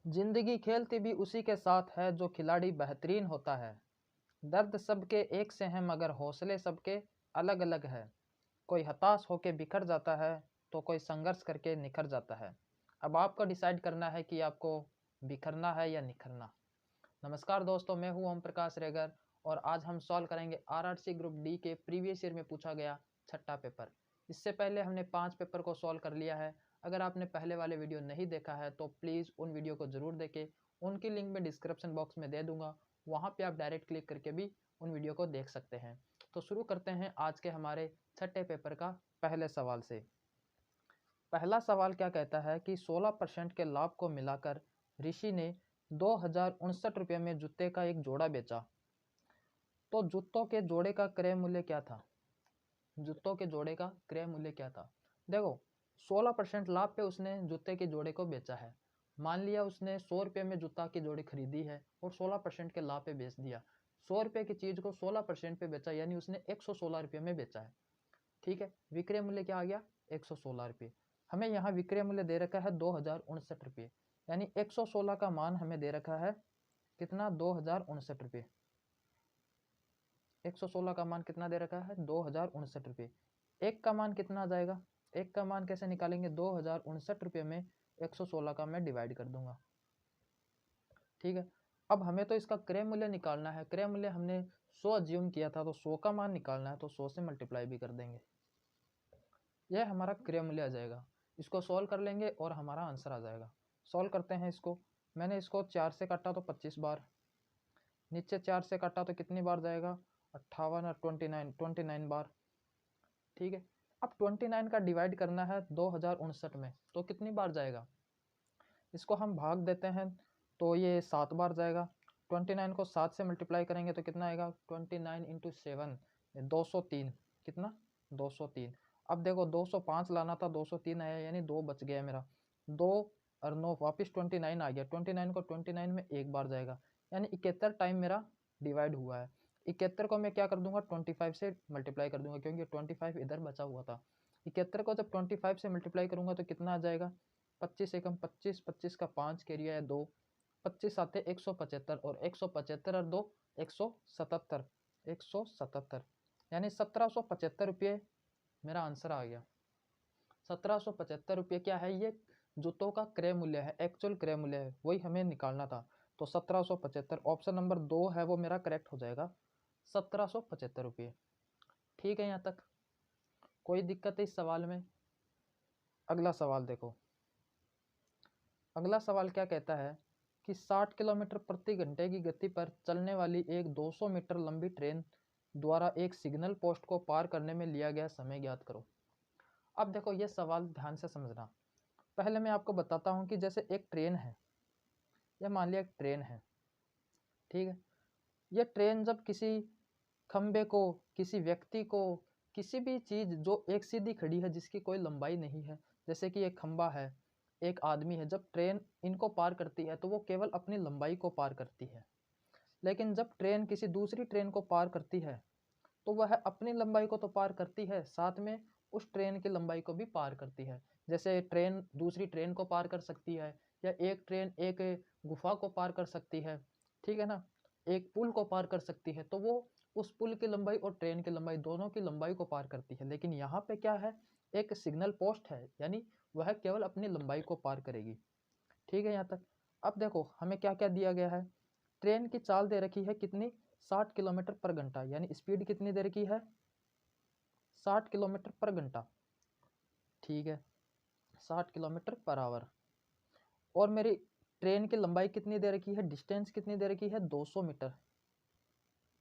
जिंदगी खेलती भी उसी के साथ है जो खिलाड़ी बेहतरीन होता है। दर्द सबके एक से हैं मगर हौसले सबके अलग अलग है। कोई हताश होकर बिखर जाता है तो कोई संघर्ष करके निखर जाता है। अब आपको डिसाइड करना है कि आपको बिखरना है या निखरना। नमस्कार दोस्तों, मैं हूं ओम प्रकाश रेगर और आज हम सॉल्व करेंगे आरआरसी ग्रुप डी के प्रीवियस ईयर में पूछा गया छठा पेपर। इससे पहले हमने 5 पेपर को सॉल्व कर लिया है। अगर आपने पहले वाले वीडियो नहीं देखा है तो प्लीज़ उन वीडियो को ज़रूर देखें। उनकी लिंक मैं डिस्क्रिप्शन बॉक्स में दे दूंगा, वहाँ पे आप डायरेक्ट क्लिक करके भी उन वीडियो को देख सकते हैं। तो शुरू करते हैं आज के हमारे छठे पेपर का पहले सवाल से। पहला सवाल क्या कहता है कि 16% के लाभ को मिलाकर ऋषि ने 2069 में जूते का एक जोड़ा बेचा। तो जूतों के जोड़े का क्रय मूल्य क्या था? जूतों के जोड़े का क्रय मूल्य क्या था? देखो, 16% लाभ पे उसने जूते के जोड़े को बेचा है। मान लिया उसने 100 में जूता की जोड़ी खरीदी है और 16% के लाभ पे बेच दिया। 100 की चीज को 16% पे बेचा, यानी उसने 116 में बेचा है। ठीक है, विक्रय मूल्य क्या आ गया? 116। हमें यहाँ विक्रय मूल्य दे रखा है 2069, यानी 116 का मान हमें दे रखा है कितना? 2069। 116 का मान कितना दे रखा है? 2069। एक का मान कितना आ जाएगा? एक का मान कैसे निकालेंगे? 2069 में 116 का मैं डिवाइड कर दूंगा। ठीक है, अब हमें तो इसका क्रय मूल्य निकालना है। क्रय मूल्य हमने 100 अज्यूम किया था, तो 100 का मान निकालना है तो 100 से मल्टीप्लाई भी कर देंगे। यह हमारा क्रय मूल्य आ जाएगा। इसको सॉल्व कर लेंगे और हमारा आंसर आ जाएगा। सॉल्व करते हैं इसको। मैंने इसको 4 से काटा तो 25 बार, नीचे 4 से काटा तो कितनी बार जाएगा? 58 और 29 बार। ठीक है, अब 29 का डिवाइड करना है 2069 में, तो कितनी बार जाएगा? इसको हम भाग देते हैं तो ये 7 बार जाएगा। 29 को 7 से मल्टीप्लाई करेंगे तो कितना आएगा? 29 इंटू 7, 203। कितना? 203। अब देखो, 205 लाना था, 203 आया, यानी 2 बच गया मेरा। 2 और 9 वापिस 29 आ गया। 29 को 29 में एक बार जाएगा, यानी 71 टाइम मेरा डिवाइड हुआ है। 71 को मैं क्या कर दूंगा? 25 से मल्टीप्लाई कर दूंगा, क्योंकि 25 इधर बचा हुआ था। 71 को जब 25 से मल्टीप्लाई करूंगा तो कितना आ जाएगा? 25 एकम 25, 25 का 5 कैरी है 2, 25 आते 175 और 175 और 2 177, 177, यानी 1775 मेरा आंसर आ गया। 1775 क्या है? ये जूतों का क्रय मूल्य है, एक्चुअल क्रय मूल्य है, वही हमें निकालना था। तो 1775 ऑप्शन नंबर 2 है वो मेरा करेक्ट हो जाएगा, 1775। ठीक है, यहाँ तक कोई दिक्कत है इस सवाल में? अगला सवाल देखो। अगला सवाल क्या कहता है कि 60 किलोमीटर प्रति घंटे की गति पर चलने वाली एक 200 मीटर लंबी ट्रेन द्वारा एक सिग्नल पोस्ट को पार करने में लिया गया समय ज्ञात करो। अब देखो, ये सवाल ध्यान से समझना। पहले मैं आपको बताता हूँ कि जैसे एक ट्रेन है, या मान लिया एक ट्रेन है, ठीक है। ये ट्रेन जब किसी खंबे को, किसी व्यक्ति को, किसी भी चीज़ जो एक सीधी खड़ी है जिसकी कोई लंबाई नहीं है, जैसे कि एक खंबा है, एक आदमी है, जब ट्रेन इनको पार करती है तो वो केवल अपनी लंबाई को पार करती है। लेकिन जब ट्रेन किसी दूसरी ट्रेन को पार करती है तो वह अपनी लंबाई को तो पार करती है, साथ में उस ट्रेन की लंबाई को भी पार करती है। जैसे ट्रेन दूसरी ट्रेन को पार कर सकती है, या एक ट्रेन एक गुफा को पार कर सकती है, ठीक है ना, एक पुल को पार कर सकती है, तो वो उस पुल की लंबाई और ट्रेन की लंबाई दोनों की लंबाई को पार करती है। लेकिन यहाँ पे क्या है? एक सिग्नल पोस्ट है, यानी वह केवल अपनी लंबाई को पार करेगी। ठीक है, यहाँ तक। अब देखो, हमें क्या क्या दिया गया है? ट्रेन की चाल दे रखी है कितनी? 60 किलोमीटर पर घंटा, यानी स्पीड कितनी दे रखी है? 60 किलोमीटर पर घंटा। ठीक है, 60 किलोमीटर पर आवर। और मेरी ट्रेन की लंबाई कितनी दे रखी है? डिस्टेंस कितनी दे रखी है? 200 मीटर।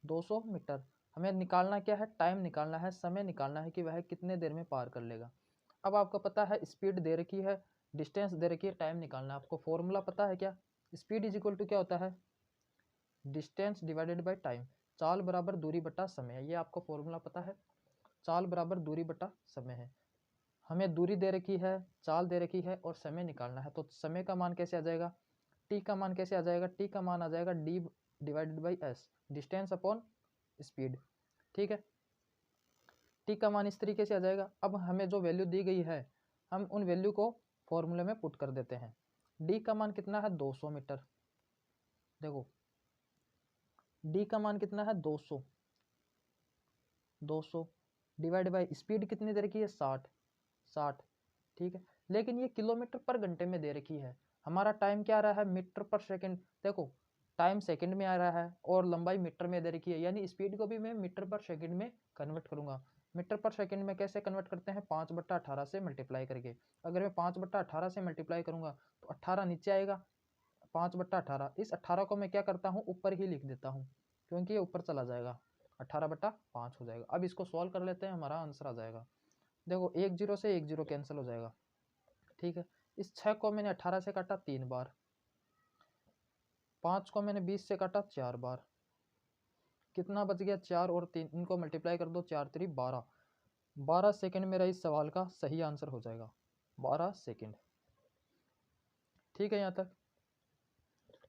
200 मीटर। हमें निकालना क्या है? टाइम निकालना है, समय निकालना है कि वह कितने देर में पार कर लेगा। अब आपको पता है स्पीड दे रखी है, डिस्टेंस दे रखी है, टाइम निकालना है। आपको फॉर्मूला पता है क्या? स्पीड इज इक्वल टू क्या होता है? Distance divided by time. चाल बराबर दूरी बटा समय, ये आपको फॉर्मूला पता है। चाल बराबर दूरी बटा समय है। हमें दूरी दे रखी है, चाल दे रखी है और समय निकालना है। तो समय का मान कैसे आ जाएगा? टी का मान कैसे आ जाएगा? टी का मान आ जाएगा D divided by S, distance upon speed. ठीक है, टी का मान इस तरीके से आ जाएगा। अब हमें जो वैल्यू दी गई है, हम उन वैल्यू को फॉर्मूले में पुट कर देते हैं। डी का मान कितना है 200 मीटर। देखो डी का मान कितना है 200 डिवाइड बाय स्पीड कितनी दे रखी है 60। ठीक है, लेकिन ये किलोमीटर पर घंटे में दे रखी है, हमारा टाइम क्या आ रहा है मीटर पर सेकंड। देखो टाइम सेकंड में आ रहा है और लंबाई मीटर में दे रखी है, यानी स्पीड को भी मैं मीटर पर सेकंड में कन्वर्ट करूंगा। मीटर पर सेकंड में कैसे कन्वर्ट करते हैं 5/18 से मल्टीप्लाई करके। अगर मैं 5/18 से मल्टीप्लाई करूंगा तो 18 नीचे आएगा, 5/18। इस 18 को मैं क्या करता हूँ ऊपर ही लिख देता हूँ, क्योंकि ये ऊपर चला जाएगा, 18/5 हो जाएगा। अब इसको सॉल्व कर लेते हैं, हमारा आंसर आ जाएगा। देखो 1 0 से 1 0 कैंसिल हो जाएगा। ठीक है, इस 6 को मैंने 18 से काटा 3 बार, 5 को मैंने 20 से काटा 4 बार, कितना बच गया 4 और 3, इनको मल्टीप्लाई कर दो, 4 3 12। 12 सेकंड मेरा इस सवाल का सही आंसर हो जाएगा, 12 सेकंड। ठीक है, यहाँ तक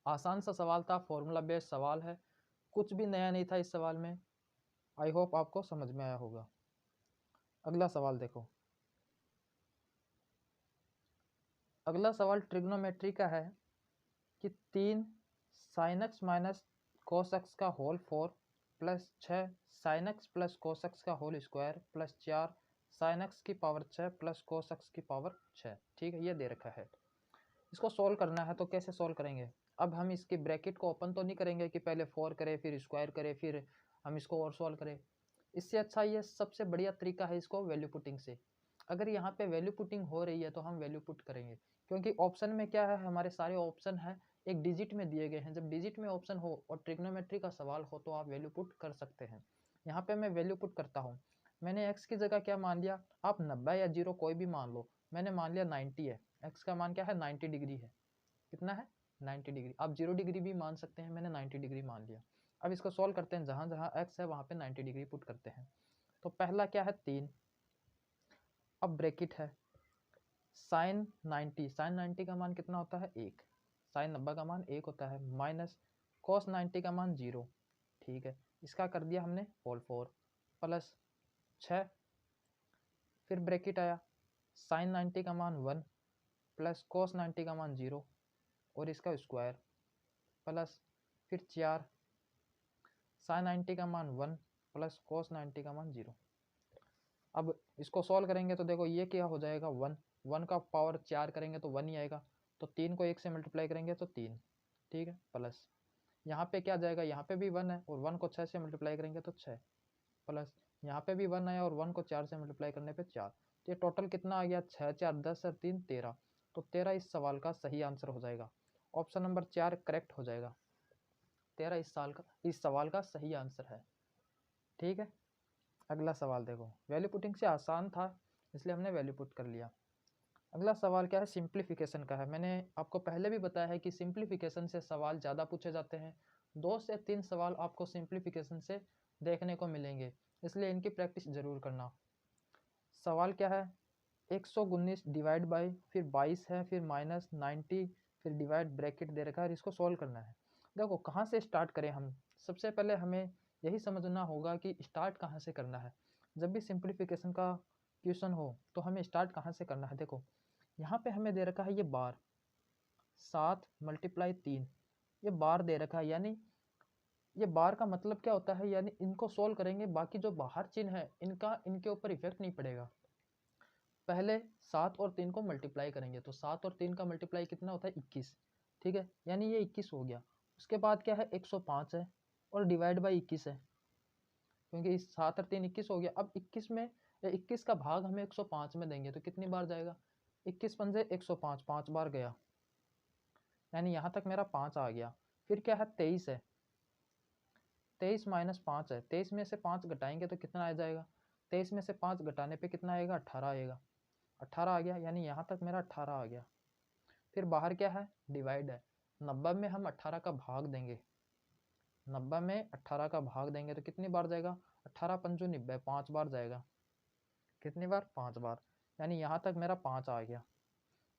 आसान सा सवाल था, फॉर्मूला बेस्ड सवाल है, कुछ भी नया नहीं था इस सवाल में। आई होप आपको समझ में आया होगा। अगला सवाल देखो, अगला सवाल ट्रिग्नोमेट्री का है कि 3 sin x minus cos x का whole 4 plus 6 sin x plus cos x का whole square plus 4 sin x की पावर 6 प्लस cos x की पावर 6। ठीक है, ये दे रखा है, इसको सॉल्व करना है। तो कैसे सॉल्व करेंगे, अब हम इसकी ब्रैकेट को ओपन तो नहीं करेंगे कि पहले 4 करें फिर स्क्वायर करें फिर हम इसको और सॉल्व करें। इससे अच्छा ये सबसे बढ़िया तरीका है इसको वैल्यू पुटिंग से। अगर यहाँ पे वैल्यू पुटिंग हो रही है तो हम वैल्यू पुट करेंगे, क्योंकि ऑप्शन में क्या है, हमारे सारे ऑप्शन है एक डिजिट में दिए गए हैं। जब डिजिट में ऑप्शन हो और ट्रिग्नोमेट्री का सवाल हो तो आप वैल्यू पुट कर सकते हैं। यहाँ पे मैं वैल्यू पुट करता हूँ। मैंने x की जगह क्या मान लिया, आप 90 या 0 कोई भी मान लो, मैंने मान लिया 90 है। x का मान क्या है 90 डिग्री है, कितना है 90 डिग्री। आप 0 डिग्री भी मान सकते हैं, मैंने 90 डिग्री मान लिया। अब इसको सॉल्व करते हैं, जहाँ जहाँ x है वहाँ पे 90 डिग्री पुट करते हैं। तो पहला क्या है 3, अब ब्रैकेट है साइन 90 का मान कितना होता है 1, साइन 90 का मान 1 होता है, माइनस कॉस 90 का मान 0। ठीक है, इसका कर दिया हमने होल 4 प्लस 6, फिर ब्रैकेट आया साइन 90 का मान 1 प्लस कॉस 90 का मान 0 और इसका स्क्वायर प्लस फिर 4 साइन 90 का मान 1 प्लस कॉस 90 का मान 0। अब इसको सॉल्व करेंगे तो देखो ये क्या हो जाएगा 1 का पावर 4 करेंगे तो 1 ही आएगा, तो 3 को 1 से मल्टीप्लाई करेंगे तो 3। ठीक है, प्लस यहाँ पे क्या जाएगा, यहाँ पे भी 1 है और 1 को 6 से मल्टीप्लाई करेंगे तो 6, प्लस यहाँ पे भी 1 आया और 1 को 4 से मल्टीप्लाई करने पे 4। तो ये टोटल कितना आ गया 6 4 10 और 3 13। तो 13 इस सवाल का सही आंसर हो जाएगा, ऑप्शन नंबर 4 करेक्ट हो जाएगा। 13 इस सवाल का सही आंसर है। ठीक है, अगला सवाल देखो, वैल्यू पुटिंग से आसान था इसलिए हमने वैल्यू पुट कर लिया। अगला सवाल क्या है सिंप्लीफिकेशन का है। मैंने आपको पहले भी बताया है कि सिंप्लीफिकेशन से सवाल ज़्यादा पूछे जाते हैं, 2 से 3 सवाल आपको सिंप्लीफिकेशन से देखने को मिलेंगे, इसलिए इनकी प्रैक्टिस जरूर करना। सवाल क्या है 119 डिवाइड बाई फिर 22 है फिर माइनस 90 फिर डिवाइड ब्रैकेट दे रखा है, इसको सॉल्व करना है। देखो कहाँ से स्टार्ट करें हम, सबसे पहले हमें यही समझना होगा कि स्टार्ट कहाँ से करना है। जब भी सिंप्लीफिकेशन का क्वेश्चन हो तो हमें स्टार्ट कहाँ से करना है। देखो यहाँ पे हमें दे रखा है ये बार 7 मल्टीप्लाई 3, ये बार दे रखा है, यानी ये बार का मतलब क्या होता है, यानी इनको सोल्व करेंगे बाकी जो बाहर चिन्ह है इनका इनके ऊपर इफेक्ट नहीं पड़ेगा। पहले 7 और 3 को मल्टीप्लाई करेंगे तो 7 और 3 का मल्टीप्लाई कितना होता है 21। ठीक है, यानी ये 21 हो गया। उसके बाद क्या है 105 है और डिवाइड बाई 21 है, क्योंकि 7 और 3 21 हो गया। अब 21 में 21 का भाग हमें 105 में देंगे तो कितनी बार जाएगा 21 पंजे 105, 5 बार गया, यानी यहाँ तक मेरा 5 आ गया। फिर क्या है 23 है, 23 माइनस 5 है, 23 में से 5 घटाएंगे तो कितना आ जाएगा, 23 में से 5 घटाने पे कितना आएगा 18 आएगा, 18 आ गया, यानी यहाँ तक मेरा 18 आ गया। फिर बाहर क्या है डिवाइड है, 90 में हम 18 का भाग देंगे, 90 में 18 का भाग देंगे तो कितनी बार जाएगा 18 पंजो 90, 5 बार जाएगा, कितनी बार 5 बार, यानी यहाँ तक मेरा 5 आ गया।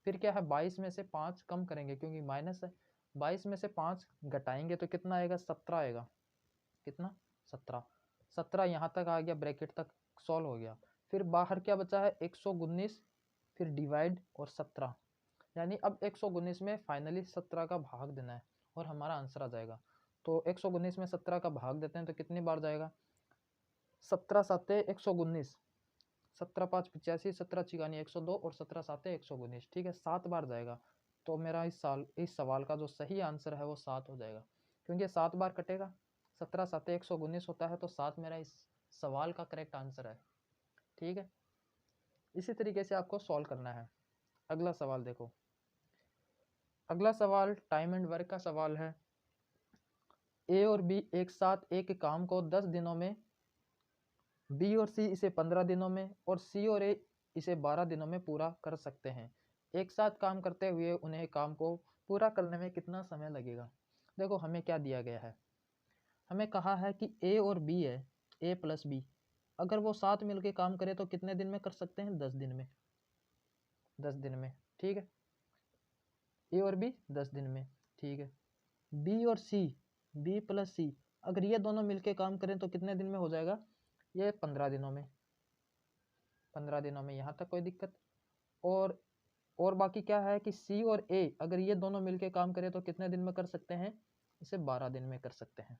फिर क्या है 22 में से 5 कम करेंगे क्योंकि माइनस है, 22 में से 5 घटाएंगे तो कितना आएगा 17 आएगा, कितना 17, 17 यहाँ तक आ गया, ब्रैकेट तक सॉल्व हो गया। फिर बाहर क्या बचा है 119 फिर डिवाइड और 17, यानी अब 119 में फाइनली 17 का भाग देना है और हमारा आंसर आ जाएगा। तो 119 में 17 का भाग देते हैं तो कितनी बार जाएगा, 17 साते 119, 17 5 85, 17 छियानी 102 और 17 साते 119, ठीक है 7 बार जाएगा। तो मेरा इस सवाल का जो सही आंसर है वो 7 हो जाएगा, क्योंकि 7 बार कटेगा, 17 साते 119 होता है, तो 7 मेरा इस सवाल का करेक्ट आंसर है। ठीक है, इसी तरीके से आपको सॉल्व करना है। अगला सवाल देखो, अगला सवाल टाइम एंड वर्क का सवाल है। ए और बी एक साथ एक काम को 10 दिनों में, बी और सी इसे 15 दिनों में और सी और ए इसे 12 दिनों में पूरा कर सकते हैं। एक साथ काम करते हुए उन्हें काम को पूरा करने में कितना समय लगेगा। देखो हमें क्या दिया गया है, हमें कहा है कि ए और बी है, ए प्लस बी, अगर वो साथ मिलके काम करे तो कितने दिन में कर सकते हैं, 10 दिन में, 10 दिन में, ठीक है, ए और बी 10 दिन में, ठीक है। बी और सी, बी प्लस सी, अगर ये दोनों मिलके काम करें तो कितने दिन में हो जाएगा, ये 15 दिनों में, 15 दिनों में, यहाँ तक कोई दिक्कत। और बाकी क्या है कि सी और ए अगर ये दोनों मिलके काम करें तो कितने दिन में कर सकते हैं, इसे 12 दिन में कर सकते हैं।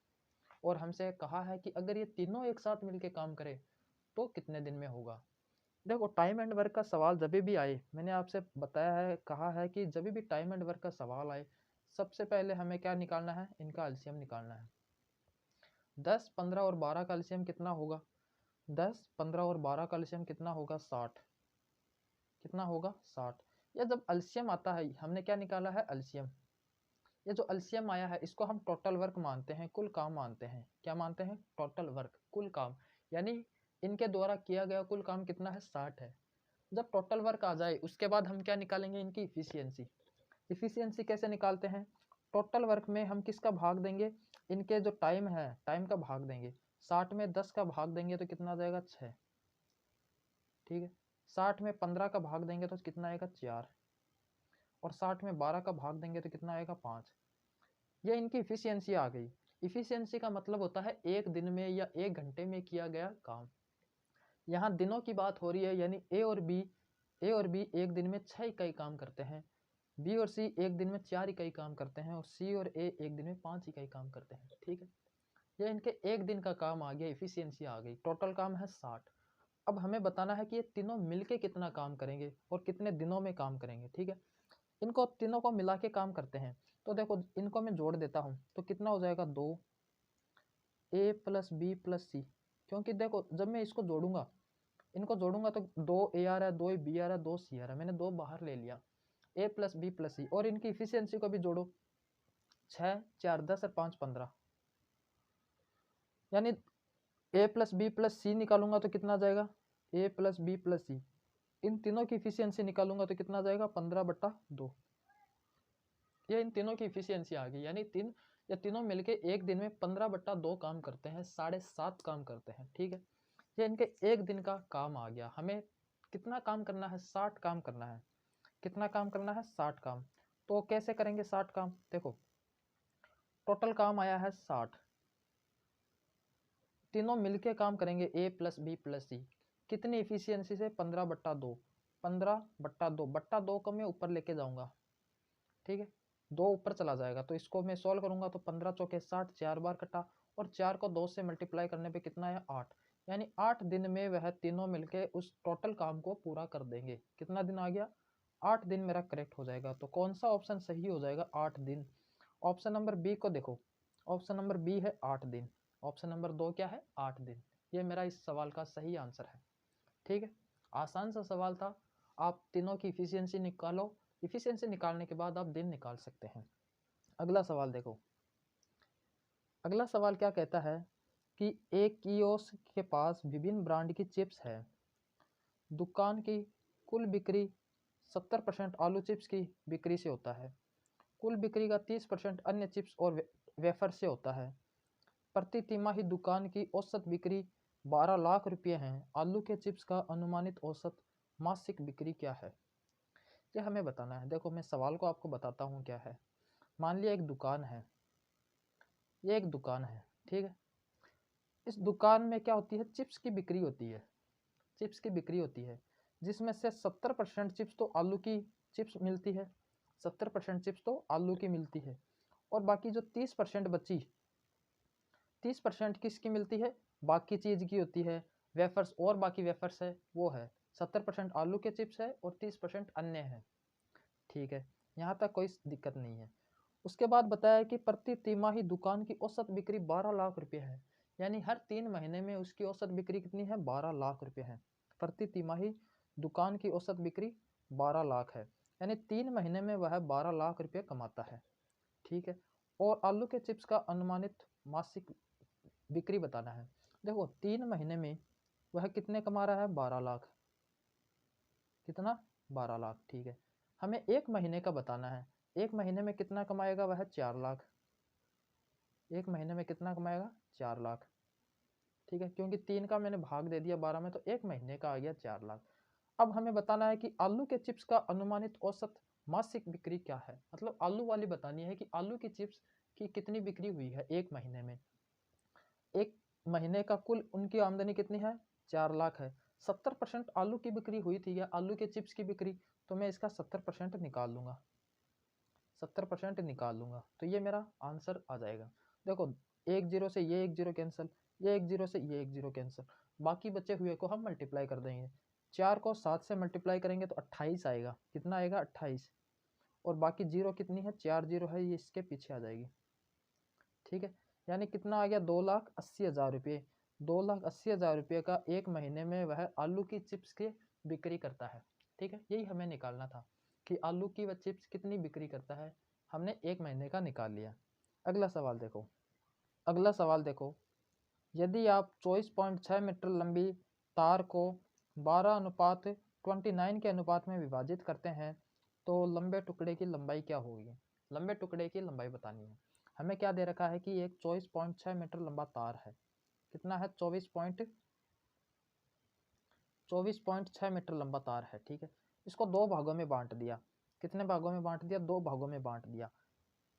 और हमसे कहा है कि अगर ये तीनों एक साथ मिलके काम करे तो कितने दिन में होगा। देखो टाइम एंड वर्क का सवाल जब भी आए, मैंने आपसे बताया है, कहा है कि जब भी टाइम एंड वर्क का सवाल आए सबसे पहले हमें क्या निकालना है, इनका एलसीएम निकालना है। 10 15 और 12 का एलसीएम कितना होगा, 10 15 और 12 का एलसीएम कितना होगा, 60, कितना होगा 60। या जब एलसीएम आता है, हमने क्या निकाला है, एलसीएम, ये जो एलसीएम आया है इसको हम टोटल वर्क मानते हैं, कुल काम मानते हैं, क्या मानते हैं, टोटल वर्क, कुल काम, यानी इनके द्वारा किया गया कुल काम कितना है, 60 है। जब टोटल वर्क आ जाए उसके बाद हम क्या निकालेंगे, इनकी इफिशियंसी। इफिशियंसी कैसे निकालते हैं, टोटल वर्क में हम किसका भाग देंगे, इनके जो टाइम है टाइम का भाग देंगे, 60 में 10 का भाग देंगे तो कितना आ जाएगा, 6, ठीक है। 60 में 15 का भाग देंगे तो कितना आएगा, 4, और 60 में 12 का भाग देंगे तो कितना आएगा, 5। ये इनकी इफिशियंसी आ गई। इफिशियंसी का मतलब होता है एक दिन में या एक घंटे में किया गया काम। यहाँ दिनों की बात हो रही है, यानी ए और बी एक दिन में 6 इकाई काम करते हैं, बी और सी एक दिन में 4 इकाई काम करते हैं, और सी और ए एक दिन में 5 इकाई काम करते हैं, ठीक है। ये इनके एक दिन का काम आ गया, इफिशियंसी आ गई, टोटल काम है 60। अब हमें बताना है कि ये तीनों मिलके कितना काम करेंगे और कितने दिनों में काम करेंगे, ठीक है। इनको तीनों को मिला के काम करते हैं, तो देखो इनको मैं जोड़ देता हूँ तो कितना हो जाएगा, 2 ए प्लस बी प्लस सी, क्योंकि देखो जब मैं इसको जोड़ूंगा, इनको जोड़ूंगा तो 2 ए आ रहा है, 2 बी आ रहा है, 2 सी आ रहा है, मैंने 2 बाहर ले लिया, ए प्लस बी प्लस सी, और इनकी इफिशियंसी को भी जोड़ो, 6 4 10 और 5 15, यानी ए प्लस बी प्लस सी निकालूंगा तो कितना आ जाएगा, ए प्लस बी प्लस सी, इन तीनों की इफिशियंसी निकालूंगा तो कितना आ जाएगा, 15/2। ये इन तीनों की इफिशियंसी आ गई, यानी ये तीनों मिलके एक दिन में 15/2 काम करते हैं, 7.5 काम करते हैं, ठीक है। ये इनके एक दिन का काम आ गया। हमें कितना काम करना है, 60 काम करना है। कितना काम करना है, 60 काम। तो कैसे करेंगे 60 काम, देखो टोटल काम आया है 60, तीनों मिलके काम करेंगे, ए प्लस बी प्लस सी, कितनी इफिशियंसी से, 15/2, 15/2 को मैं ऊपर लेके जाऊंगा, ठीक है, 2 ऊपर चला जाएगा, तो इसको मैं सॉल्व करूंगा तो 15 चौके 60, 4 बार कटा, और 4 को 2 से मल्टीप्लाई करने पे कितना है, 8, यानी 8 दिन में वह तीनों मिलके उस टोटल काम को पूरा कर देंगे। कितना दिन आ गया, 8 दिन मेरा करेक्ट हो जाएगा। तो कौन सा ऑप्शन सही हो जाएगा, 8 दिन। ऑप्शन नंबर बी को देखो, ऑप्शन नंबर बी है 8 दिन, ऑप्शन नंबर 2 क्या है, 8 दिन। ये मेरा इस सवाल का सही आंसर है, ठीक है। आसान सा सवाल था, आप तीनों की इफिशियंसी निकालो, इफिशियंसी निकालने के बाद आप दिन निकाल सकते हैं। अगला सवाल देखो, अगला सवाल क्या कहता है कि एक कियोस्क के पास विभिन्न ब्रांड की चिप्स है, दुकान की कुल बिक्री 70% आलू चिप्स की बिक्री से होता है, कुल बिक्री का 30% अन्य चिप्स और वेफर से होता है, प्रति तिमाही दुकान की औसत बिक्री 12 लाख रुपये है, आलू के चिप्स का अनुमानित औसत मासिक बिक्री क्या है, ये हमें बताना है। देखो मैं सवाल को आपको बताता हूँ क्या है। मान लिया एक दुकान है, ये एक दुकान है, ठीक है। इस दुकान में क्या होती है, चिप्स की बिक्री होती है, चिप्स की बिक्री होती है, जिसमें से 70% चिप्स तो आलू की चिप्स मिलती है, 70% चिप्स तो आलू की मिलती है, और बाकी जो 30% बची, 30% किसकी मिलती है, बाकी चीज़ की होती है, वेफर्स और बाकी वेफर्स है वो है। 70% आलू के चिप्स है और 30% अन्य है। ठीक है, यहाँ तक कोई दिक्कत नहीं है। उसके बाद बताया कि प्रति तिमाही दुकान की औसत बिक्री 12 लाख रुपये है, यानी हर 3 महीने में उसकी औसत बिक्री कितनी है, 12 लाख रुपये है। प्रति तिमाही दुकान की औसत बिक्री 12 लाख है, यानी 3 महीने में वह 12 लाख रुपये कमाता है। ठीक है, और आलू के चिप्स का अनुमानित मासिक बिक्री बताना है। देखो 3 महीने में वह कितने कमा रहा है, 12 लाख। कितना, 12 लाख। ठीक है, हमें 1 महीने का बताना है। 1 महीने में कितना कमाएगा वह, 4 लाख। 1 महीने में कितना कमाएगा, 4 लाख। ठीक है, क्योंकि 3 का मैंने भाग दे दिया 12 में, तो 1 महीने का आ गया 4 लाख। अब हमें बताना है कि आलू के चिप्स का अनुमानित औसत मासिक बिक्री क्या है, मतलब आलू वाली बतानी है कि आलू की चिप्स की कितनी बिक्री हुई है 1 महीने में। 1 महीने का कुल उनकी आमदनी कितनी है, 4 लाख है। 70% आलू की बिक्री हुई थी या आलू के चिप्स की बिक्री, तो मैं इसका 70% निकाल लूंगा, 70% निकाल लूंगा, तो ये मेरा आंसर आ जाएगा। देखो 1 0 से ये 1 0 कैंसिल, ये 1 0 से ये 1 0 कैंसिल, बाकी बचे हुए को हम मल्टीप्लाई कर देंगे। 4 को 7 से मल्टीप्लाई करेंगे तो 28 आएगा। कितना आएगा, 28। और बाकी जीरो कितनी है, 4 जीरो है, ये इसके पीछे आ जाएगी। ठीक है, यानी कितना आ गया, 2,80,000 रुपये। 2,80,000 रुपये का 1 महीने में वह आलू की चिप्स की बिक्री करता है। ठीक है, यही हमें निकालना था कि आलू की वह चिप्स कितनी बिक्री करता है। हमने 1 महीने का निकाल लिया। अगला सवाल देखो, अगला सवाल देखो, यदि आप 24.6 मीटर लंबी तार को 12:29 के अनुपात में विभाजित करते हैं तो लंबे टुकड़े की लंबाई क्या होगी। लंबे टुकड़े की लंबाई बतानी है। हमें क्या दे रखा है कि एक 24.6 मीटर लंबा तार है। कितना है, 24.6 मीटर लंबा तार है। ठीक है, इसको 2 भागों में बांट दिया। कितने भागों में बांट दिया, 2 भागों में बांट दिया।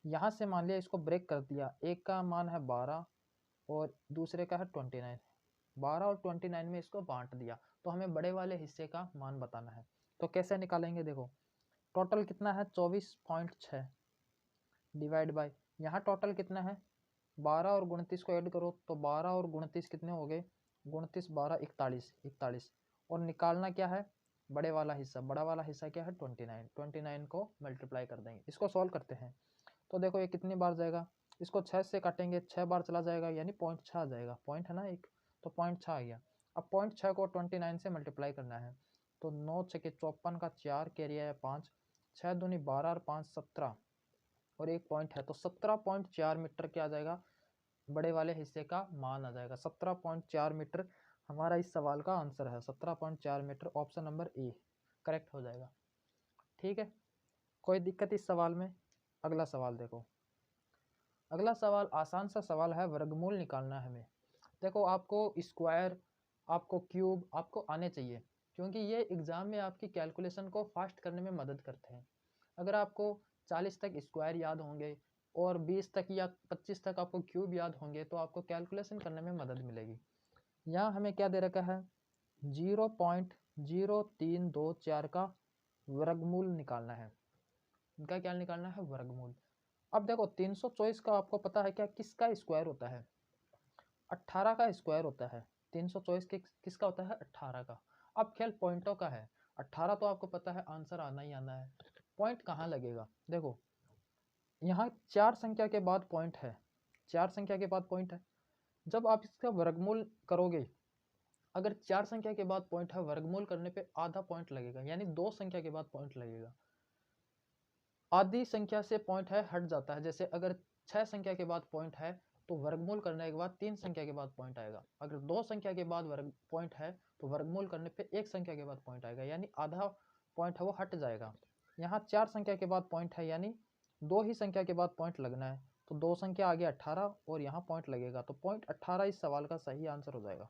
यहाँ से मान लिया इसको ब्रेक कर दिया, एक का मान है 12 और दूसरे का है 29। 12 और 29 में इसको बांट दिया, तो हमें बड़े वाले हिस्से का मान बताना है। तो कैसे निकालेंगे, देखो टोटल कितना है, 24.6 डिवाइड बाय, यहाँ टोटल कितना है 12 और 29 को ऐड करो तो 12 और 29 कितने हो गए, 29 12 41, 41। और निकालना क्या है, बड़े वाला हिस्सा। बड़ा वाला हिस्सा क्या है, 29। 29 को मल्टीप्लाई कर देंगे। इसको सॉल्व करते हैं तो देखो ये कितनी बार जाएगा, इसको 6 से काटेंगे, 6 बार चला जाएगा, यानी 0.6 आ जाएगा। पॉइंट है ना एक, तो 0.6 आ गया। अब 0.6 को 29 से मल्टीप्लाई करना है, तो 9 6 54 का 4 कैरिया है 5, 6 दूनी 12 और 5 17, और एक पॉइंट है तो 17.4 मीटर क्या आ जाएगा, बड़े वाले हिस्से का मान आ जाएगा। 17.4 मीटर हमारा इस सवाल का आंसर है। 17.4 metre, option number A correct हो जाएगा। ठीक है, कोई दिक्कत इस सवाल में। अगला सवाल देखो, अगला सवाल आसान सा सवाल है, वर्गमूल निकालना है हमें। देखो आपको स्क्वायर, आपको क्यूब आपको आने चाहिए, क्योंकि ये एग्जाम में आपकी कैलकुलेशन को फास्ट करने में मदद करते हैं। अगर आपको 40 तक स्क्वायर याद होंगे और 20 तक या 25 तक आपको क्यूब याद होंगे तो आपको कैलकुलेशन करने में मदद मिलेगी। यहाँ हमें क्या दे रखा है, 0.0324 का वर्गमूल निकालना है। इनका क्या निकालना है, वर्गमूल। अब देखो 324 का आपको पता है क्या, किसका स्क्वायर होता है, 18 का स्क्वायर होता है। 324 किसका होता है, 18 का। अब खेल पॉइंटों का है। 18 तो आपको पता है, आंसर आना ही आना है। पॉइंट कहाँ लगेगा, देखो यहाँ 4 संख्या के बाद पॉइंट है, 4 संख्या के बाद पॉइंट है। जब आप इसका वर्गमूल करोगे, अगर 4 संख्या के बाद पॉइंट है, वर्गमूल करने पे आधा पॉइंट लगेगा, यानी 2 संख्या के बाद पॉइंट लगेगा। आधी संख्या से पॉइंट है हट जाता है, जैसे अगर 6 संख्या के बाद पॉइंट है तो वर्गमूल करने के बाद 3 संख्या के बाद पॉइंट आएगा। अगर 2 संख्या के बाद वर्ग पॉइंट है तो वर्गमूल करने पे 1 संख्या के बाद पॉइंट आएगा, यानी आधा पॉइंट है वो हट जाएगा। यहाँ 4 संख्या के बाद पॉइंट है, यानी 2 ही संख्या के बाद पॉइंट लगना है, तो 2 संख्या आगे 18 और यहाँ पॉइंट लगेगा, तो पॉइंट 18 इस सवाल का सही आंसर हो जाएगा।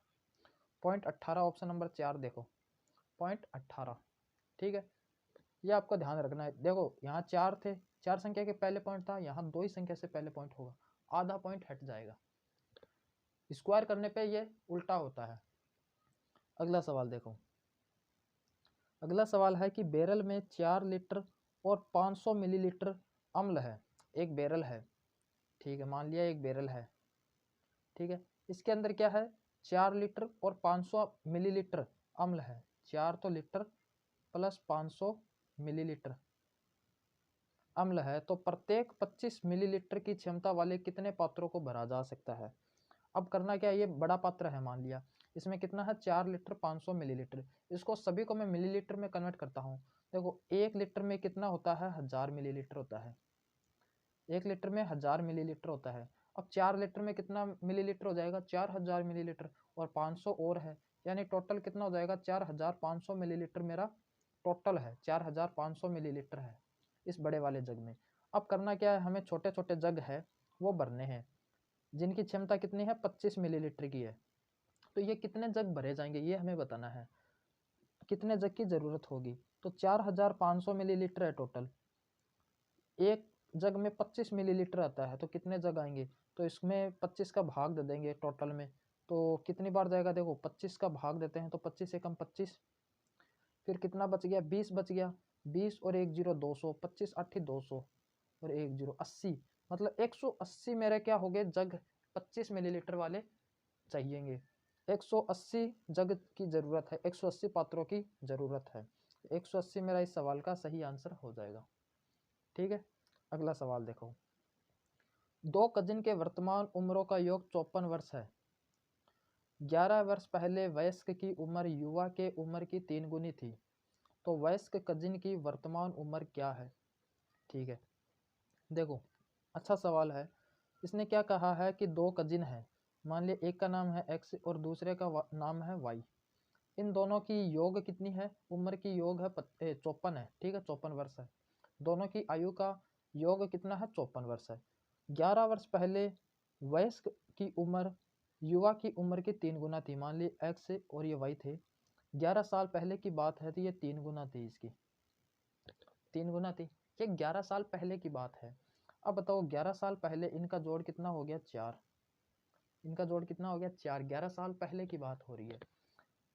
पॉइंट 18, ऑप्शन नंबर 4 देखो, पॉइंट 18। ठीक है, ये आपको ध्यान रखना है। देखो यहाँ 4 थे, 4 संख्या के पहले पॉइंट था, यहाँ 2 ही संख्या से पहले पॉइंट होगा, आधा पॉइंट हट जाएगा। स्क्वायर करने पे ये उल्टा होता है। अगला सवाल देखो, अगला सवाल है कि बैरल में 4 लीटर और 500 मिलीलीटर अम्ल है, एक बैरल है, ठीक है, मान लिया एक बैरल है, ठीक है। इसके अंदर क्या है, 4 लीटर और 500 मिलीलीटर अम्ल है, 4 तो लीटर प्लस 500 मिलीलीटर अम्ल है, तो प्रत्येक 25 मिलीलीटर की क्षमता वाले कितने पात्रों को भरा जा सकता है। अब करना क्या है, ये बड़ा पात्र है मान लिया, इसमें कितना है 4 लीटर 500 मिलीलीटर, इसको सभी को मैं मिलीलीटर में कन्वर्ट करता हूँ। देखो 1 लीटर में कितना होता है, 1000 मिलीलीटर होता है, 1 लीटर में 1000 मिलीलीटर होता है। अब 4 लीटर में कितना मिलीलीटर हो जाएगा, 4000 मिलीलीटर, और 500 और है, यानी टोटल कितना हो जाएगा, 4500 मिलीलीटर मेरा टोटल है, 4500 मिलीलीटर है इस बड़े वाले जग में। अब करना क्या है, हमें छोटे छोटे जग है वो भरने हैं, जिनकी क्षमता कितनी है, 25 मिलीलीटर की है। तो ये कितने जग भरे जाएंगे ये हमें बताना है, कितने जग की ज़रूरत होगी। तो 4500 मिलीलीटर है टोटल, एक जग में 25 मिलीलीटर आता है, तो कितने जग आएंगे, तो इसमें 25 का भाग दे देंगे टोटल में, तो कितनी बार जाएगा, देखो 25 का भाग देते हैं तो 25 एकम 25, फिर कितना बच गया, 20 बच गया, 20 और 1 जीरो 200, 25 8 200 और 1 जीरो 80, मतलब 180 मेरे क्या हो गए जग 25 मिलीलीटर वाले चाहिएंगे। 180 जग की ज़रूरत है, 180 पात्रों की ज़रूरत है, 180 मेरा इस सवाल का सही आंसर हो जाएगा, ठीक है। अगला सवाल देखो, दो कजिन के वर्तमान उम्रों का योग 54 वर्ष है। 11 वर्ष पहले वयस्क की उम्र युवा के उम्र की 3 गुनी थी, तो वयस्क कजिन की वर्तमान उम्र क्या है, ठीक है। देखो अच्छा सवाल है, इसने क्या कहा है कि दो कजिन हैं, मान लिया एक का नाम है एक्स और दूसरे का नाम है वाई, इन दोनों की योग कितनी है, उम्र की योग है 54 है, ठीक है, 54 वर्ष है, दोनों की आयु का योग कितना है, 54 वर्ष है। 11 वर्ष पहले वयस्क की उम्र युवा की उम्र की 3 गुना थी, मान ली एक्स और ये वाई थे, 11 साल पहले की बात है, तो ये 3 गुना थी, इसकी 3 गुना थी, ये 11 साल पहले की बात है। अब बताओ 11 साल पहले इनका जोड़ कितना हो गया, 4, इनका जोड़ कितना हो गया 4, 11 साल पहले की बात हो रही है।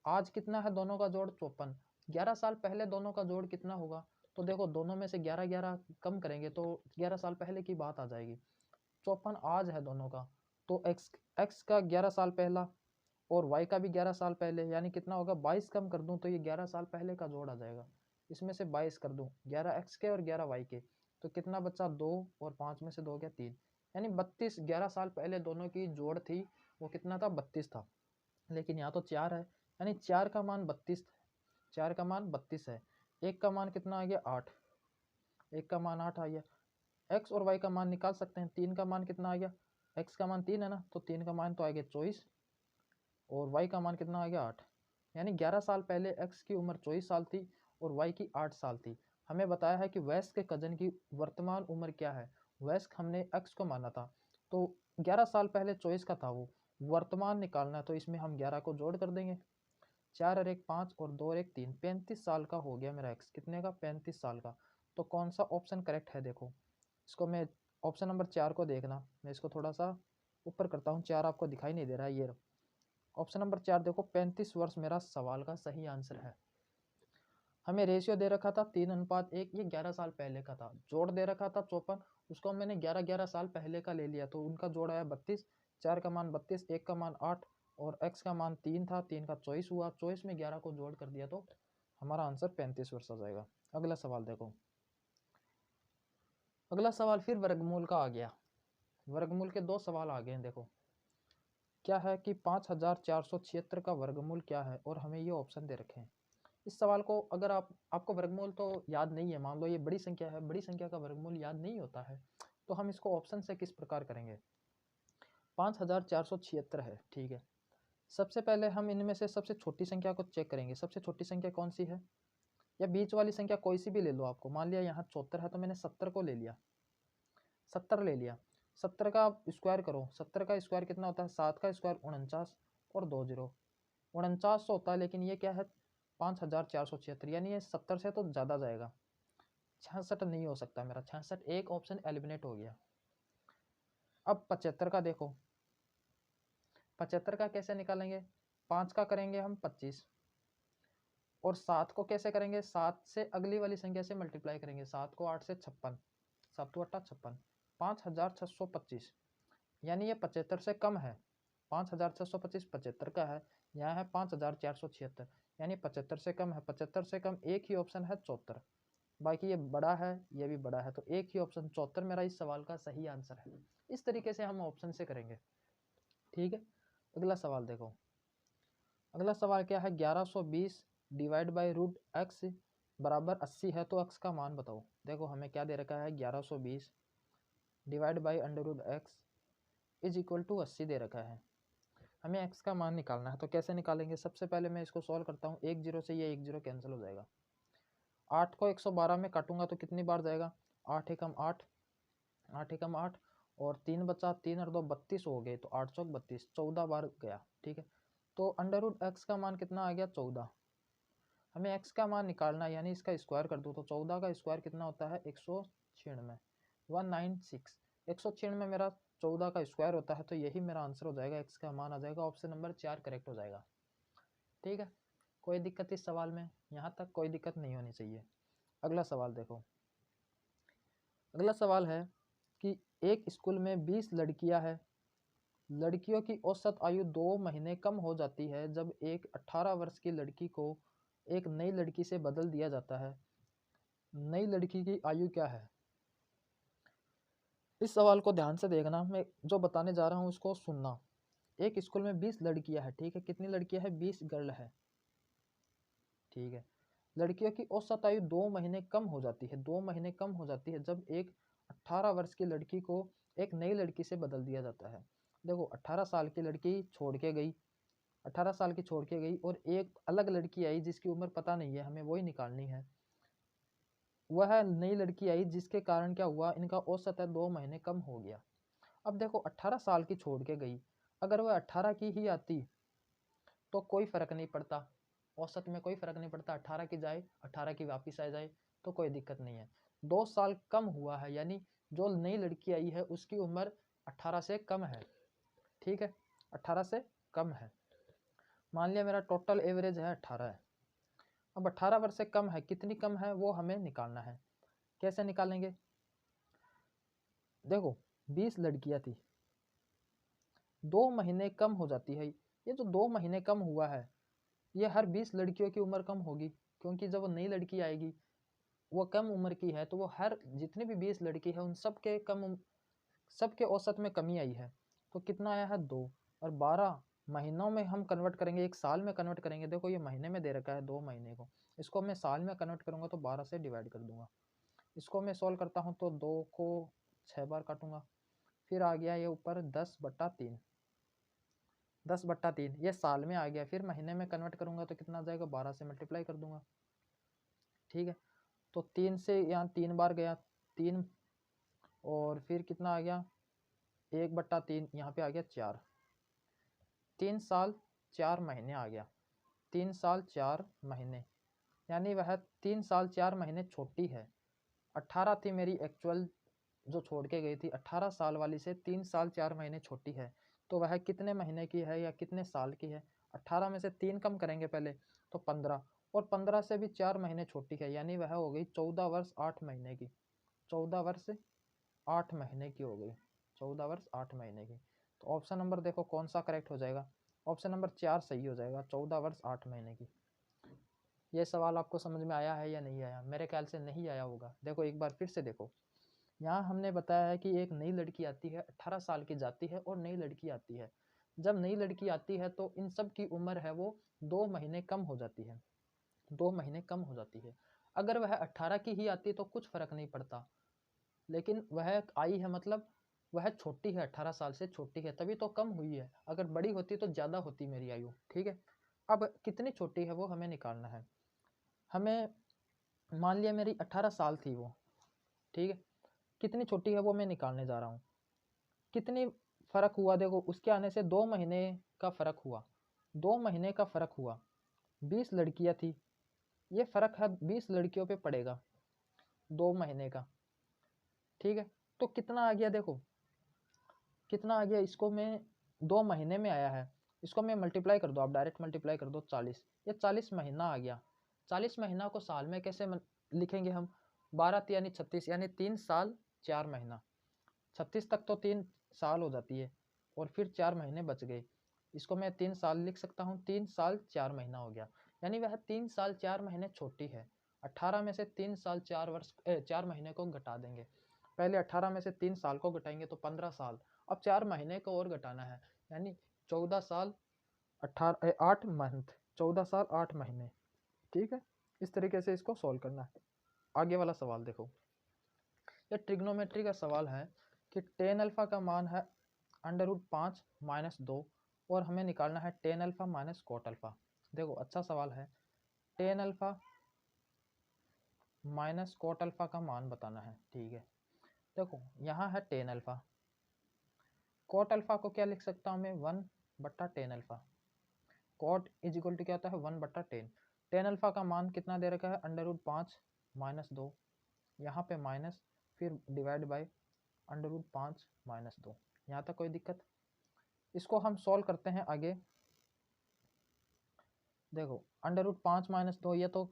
आज कितना है दोनों का जोड़, 54, 11 साल पहले दोनों का जोड़ कितना होगा, तो देखो दोनों में से 11 11 कम करेंगे तो 11 साल पहले की बात आ जाएगी, 54 आज है दोनों का, तो एक्स का 11 साल पहला और वाई का भी 11 साल पहले, यानी कितना होगा 22 कम कर दूं तो ये 11 साल पहले का जोड़ आ जाएगा, इसमें से 22 कर दूं, 11 एक्स के और 11 वाई के, तो कितना बचा 2 और 5 में से 2 गया 3, यानी 32, 11 साल पहले दोनों की जोड़ थी वो कितना था, 32 था, लेकिन यहाँ तो 4 है, यानी 4 का मान 32, 4 का मान 32 है, एक का मान कितना आ गया 8, एक का मान 8 आ गया, एक्स और वाई का मान निकाल सकते हैं, 3 का मान कितना आ गया, एक्स का मान 3 है ना, तो 3 का मान तो आ गया 24 और वाई का मान कितना आ गया 8, यानी 11 साल पहले एक्स की उम्र 24 साल थी और वाई की 8 साल थी। हमें बताया है कि वयस्क के कजन की वर्तमान उम्र क्या है, वयस्क हमने एक्स को माना था, तो 11 साल पहले 24 का था वो, वर्तमान निकालना है तो इसमें हम 11 को जोड़ कर देंगे, 4 और 1 5 और 2 और 1 3, 35 साल का हो गया मेरा एक्स, कितने का 35 साल का। तो कौन सा ऑप्शन करेक्ट है, देखो इसको मैं ऑप्शन नंबर 4 को देखना, मैं इसको थोड़ा सा ऊपर करता हूँ, 4 आपको दिखाई नहीं दे रहा है, ये ऑप्शन नंबर 4 देखो, 35 वर्ष मेरा सवाल का सही आंसर है। हमें रेशियो दे रखा था 3:1, ये 11 साल पहले का था, जोड़ दे रखा था 54, उसको मैंने 11 साल पहले का ले लिया, तो उनका जोड़ आया 32, 4 का मान 32, 1 का मान 8 और एक्स का मान 3 था, 3 का 24 हुआ, 24 में 11 को जोड़ कर दिया तो हमारा आंसर 35 वर्ष आ जाएगा। अगला सवाल देखो, अगला सवाल फिर वर्गमूल का आ गया, वर्गमूल के 2 सवाल आ गए हैं। देखो क्या है कि 5476 का वर्गमूल क्या है, और हमें ये ऑप्शन दे रखे हैं। इस सवाल को अगर आपको वर्गमूल तो याद नहीं है, मान लो ये बड़ी संख्या है, बड़ी संख्या का वर्गमूल याद नहीं होता है, तो हम इसको ऑप्शन से किस प्रकार करेंगे। 5476 है, ठीक है, सबसे पहले हम इनमें से सबसे छोटी संख्या को चेक करेंगे, सबसे छोटी संख्या कौन सी है, या बीच वाली संख्या कोई सी भी ले लो आपको, मान लिया यहाँ 74 है तो मैंने 70 को ले लिया, 70 ले लिया, 70 का स्क्वायर करो, 70 का स्क्वायर कितना होता है, 7 का स्क्वायर 49 और 2 जीरो 49 होता है, लेकिन ये क्या है 5476, यानी ये 70 से तो ज़्यादा जाएगा, 66 नहीं हो सकता मेरा, 66 एक ऑप्शन एलिमिनेट हो गया। अब 75 का देखो, 75 का कैसे निकालेंगे, 5 का करेंगे हम 25, और 7 को कैसे करेंगे, 7 से अगली वाली संख्या से मल्टीप्लाई करेंगे। 7 को 8 से 56, 7 8 56, 5625, यानी ये 75 से कम है। 5625 75 का है, यहाँ है 5476, यानी 75 से कम है। 75 से कम एक ही ऑप्शन है 74, बाकी ये बड़ा है, ये भी बड़ा है, तो एक ही ऑप्शन 74 मेरा इस सवाल का सही आंसर है। इस तरीके से हम ऑप्शन से करेंगे, ठीक है। अगला सवाल देखो, अगला सवाल क्या है, 1120 डिवाइड बाई रूट एक्स बराबर 80 है, तो एक्स का मान बताओ। देखो हमें क्या दे रखा है, 1120 divide by under root x is equal to 80 दे रखा है। हमें एक्स का मान निकालना है, तो कैसे निकालेंगे। सबसे पहले मैं इसको सॉल्व करता हूँ। एक जीरो से ये एक जीरो कैंसिल हो जाएगा। 8 को 112 में काटूंगा तो कितनी बार जाएगा, 8 एकम 8, 8 एकम 8, और 3 बचा, 3 और 2 32 हो गए, तो 8 चौक 32, 14 बार गया, ठीक है। तो अंडर रूट एक्स का मान कितना आ गया, 14। हमें एक्स का मान निकालना है, यानी इसका स्क्वायर कर दूँ तो 14 का स्क्वायर कितना होता है, 196, 196, 196 मेरा 14 का स्क्वायर होता है, तो यही मेरा आंसर हो जाएगा। एक्स का मान आ जाएगा ऑप्शन नंबर 4 करेक्ट हो जाएगा, ठीक है। कोई दिक्कत इस सवाल में, यहाँ तक कोई दिक्कत नहीं होनी चाहिए। अगला सवाल देखो, अगला सवाल है कि एक स्कूल में 20 लड़कियां हैं। लड़कियों की औसत आयु 2 महीने कम हो जाती है जब एक 18 वर्ष की लड़की को एक नई लड़की से बदल दिया जाता है। नई लड़की की आयु क्या है। इस सवाल को ध्यान से देखना, मैं जो बताने जा रहा हूँ उसको सुनना। एक स्कूल में 20 लड़कियां हैं, ठीक है। कितनी लड़कियां हैं, 20 गर्ल है, ठीक है। लड़कियों की औसत आयु 2 महीने कम हो जाती है, 2 महीने कम हो जाती है जब एक 18 वर्ष की लड़की को एक नई लड़की से बदल दिया जाता है। देखो 18 साल की लड़की छोड़ के गई, 18 साल की छोड़ के गई, और एक अलग लड़की आई जिसकी उम्र पता नहीं है, हमें वही निकालनी है। वह नई लड़की आई जिसके कारण क्या हुआ, इनका औसत है 2 महीने कम हो गया। अब देखो 18 साल की छोड़ के गई, अगर वह 18 की ही आती तो कोई फर्क नहीं पड़ता, औसत में कोई फर्क नहीं पड़ता। 18 की जाए, 18 की वापस आ जाए तो कोई दिक्कत नहीं है। 2 साल कम हुआ है, यानी जो नई लड़की आई है उसकी उम्र 18 से कम है, ठीक है, 18 से कम है। मान लिया मेरा टोटल एवरेज है 18 है। अब 18 वर्ष से कम है, कितनी कम है वो हमें निकालना है। कैसे निकालेंगे, देखो 20 लड़कियां थी, 2 महीने कम हो जाती है। ये जो 2 महीने कम हुआ है, ये हर 20 लड़कियों की उम्र कम होगी, क्योंकि जब वो नई लड़की आएगी वो कम उम्र की है, तो वो हर जितनी भी 20 लड़की है उन सबके सबके औसत में कमी आई है। तो कितना आया है, 2, और 12 महीनों में हम कन्वर्ट करेंगे, एक साल में कन्वर्ट करेंगे। देखो ये महीने में दे रखा है 2 महीने को, इसको मैं साल में कन्वर्ट करूंगा तो 12 से डिवाइड कर दूंगा। इसको मैं सॉल्व करता हूँ तो 2 को 6 बार काटूंगा, फिर आ गया ये ऊपर 10/3, 10/3 ये साल में आ गया। फिर महीने में कन्वर्ट करूंगा तो कितना आ जाएगा, 12 से मल्टीप्लाई कर दूंगा, ठीक है। तो 3 से यहाँ 3 बार गया 3, और फिर कितना आ गया 1/3, यहाँ पे आ गया 4, 3 साल 4 महीने आ गया, 3 साल 4 महीने, यानी वह 3 साल 4 महीने छोटी है। 18 थी मेरी एक्चुअल जो छोड़ के गई थी, 18 साल वाली से 3 साल 4 महीने छोटी है, तो वह कितने महीने की है या कितने साल की है। 18 में से 3 कम करेंगे पहले तो 15, और 15 से भी 4 महीने छोटी है, यानी वह हो गई 14 वर्ष 8 महीने की, 14 वर्ष 8 महीने की हो गई, 14 वर्ष 8 महीने की। तो ऑप्शन नंबर देखो कौन सा करेक्ट हो जाएगा, ऑप्शन नंबर 4 सही हो जाएगा, 14 वर्ष 8 महीने की। ये सवाल आपको समझ में आया है या नहीं आया, मेरे ख्याल से नहीं आया होगा। देखो एक बार फिर से देखो, यहाँ हमने बताया है कि एक नई लड़की आती है, 18 साल की जाती है, और नई लड़की आती है। जब नई लड़की आती है तो इन सब की उम्र है वो 2 महीने कम हो जाती है, 2 महीने कम हो जाती है। अगर वह 18 की ही आती तो कुछ फर्क नहीं पड़ता, लेकिन वह आई है मतलब वह छोटी है, 18 साल से छोटी है, तभी तो कम हुई है। अगर बड़ी होती तो ज़्यादा होती मेरी आयु, ठीक है। अब कितनी छोटी है वो हमें निकालना है। हमें मान लिया मेरी 18 साल थी वो, ठीक है, कितनी छोटी है वो मैं निकालने जा रहा हूँ। कितनी फ़र्क हुआ, देखो उसके आने से 2 महीने का फ़र्क हुआ, 2 महीने का फ़र्क हुआ। 20 लड़कियाँ थी, ये फ़र्क है 20 लड़कियों पे पड़ेगा 2 महीने का, ठीक है। तो कितना आ गया, देखो कितना आ गया, इसको मैं 2 महीने में आया है, इसको मैं मल्टीप्लाई कर दो, आप डायरेक्ट मल्टीप्लाई कर दो 40, ये 40 महीना आ गया। 40 महीना को साल में कैसे लिखेंगे हम? 12 यानी 36 यानी 3 साल 4 महीना। 36 तक तो 3 साल हो जाती है और फिर 4 महीने बच गए। इसको मैं 3 साल लिख सकता हूँ, 3 साल 4 महीना हो गया। यानी वह 3 साल 4 महीने छोटी है। 18 में से 3 साल 4 महीने को घटा देंगे। पहले 18 में से 3 साल को घटाएंगे तो 15 साल। अब 4 महीने को और घटाना है, यानी 14 साल 8 मंथ, 14 साल 8 महीने। ठीक है, इस तरीके से इसको सॉल्व करना है। आगे वाला सवाल देखो, ये ट्रिग्नोमेट्री का सवाल है कि टेन अल्फा का मान है √5 - 2 और हमें निकालना है tan alpha minus cot alpha. देखो अच्छा सवाल है। Tan alpha minus cot alpha का मान बताना है। ठीक है, देखो यहाँ है टेन अल्फा, कोट अल्फा को क्या लिख सकता हूँ मैं? 1/10 alpha. Cot is equal to क्या होता है? 1/10। टेन अल्फा का मान कितना दे रखा है? √5 - 2, यहाँ पे माइनस, फिर डिवाइड बाय √5 - 2। यहाँ तक कोई दिक्कत? इसको हम सॉल्व करते हैं आगे। देखो √5 - 2 ये तो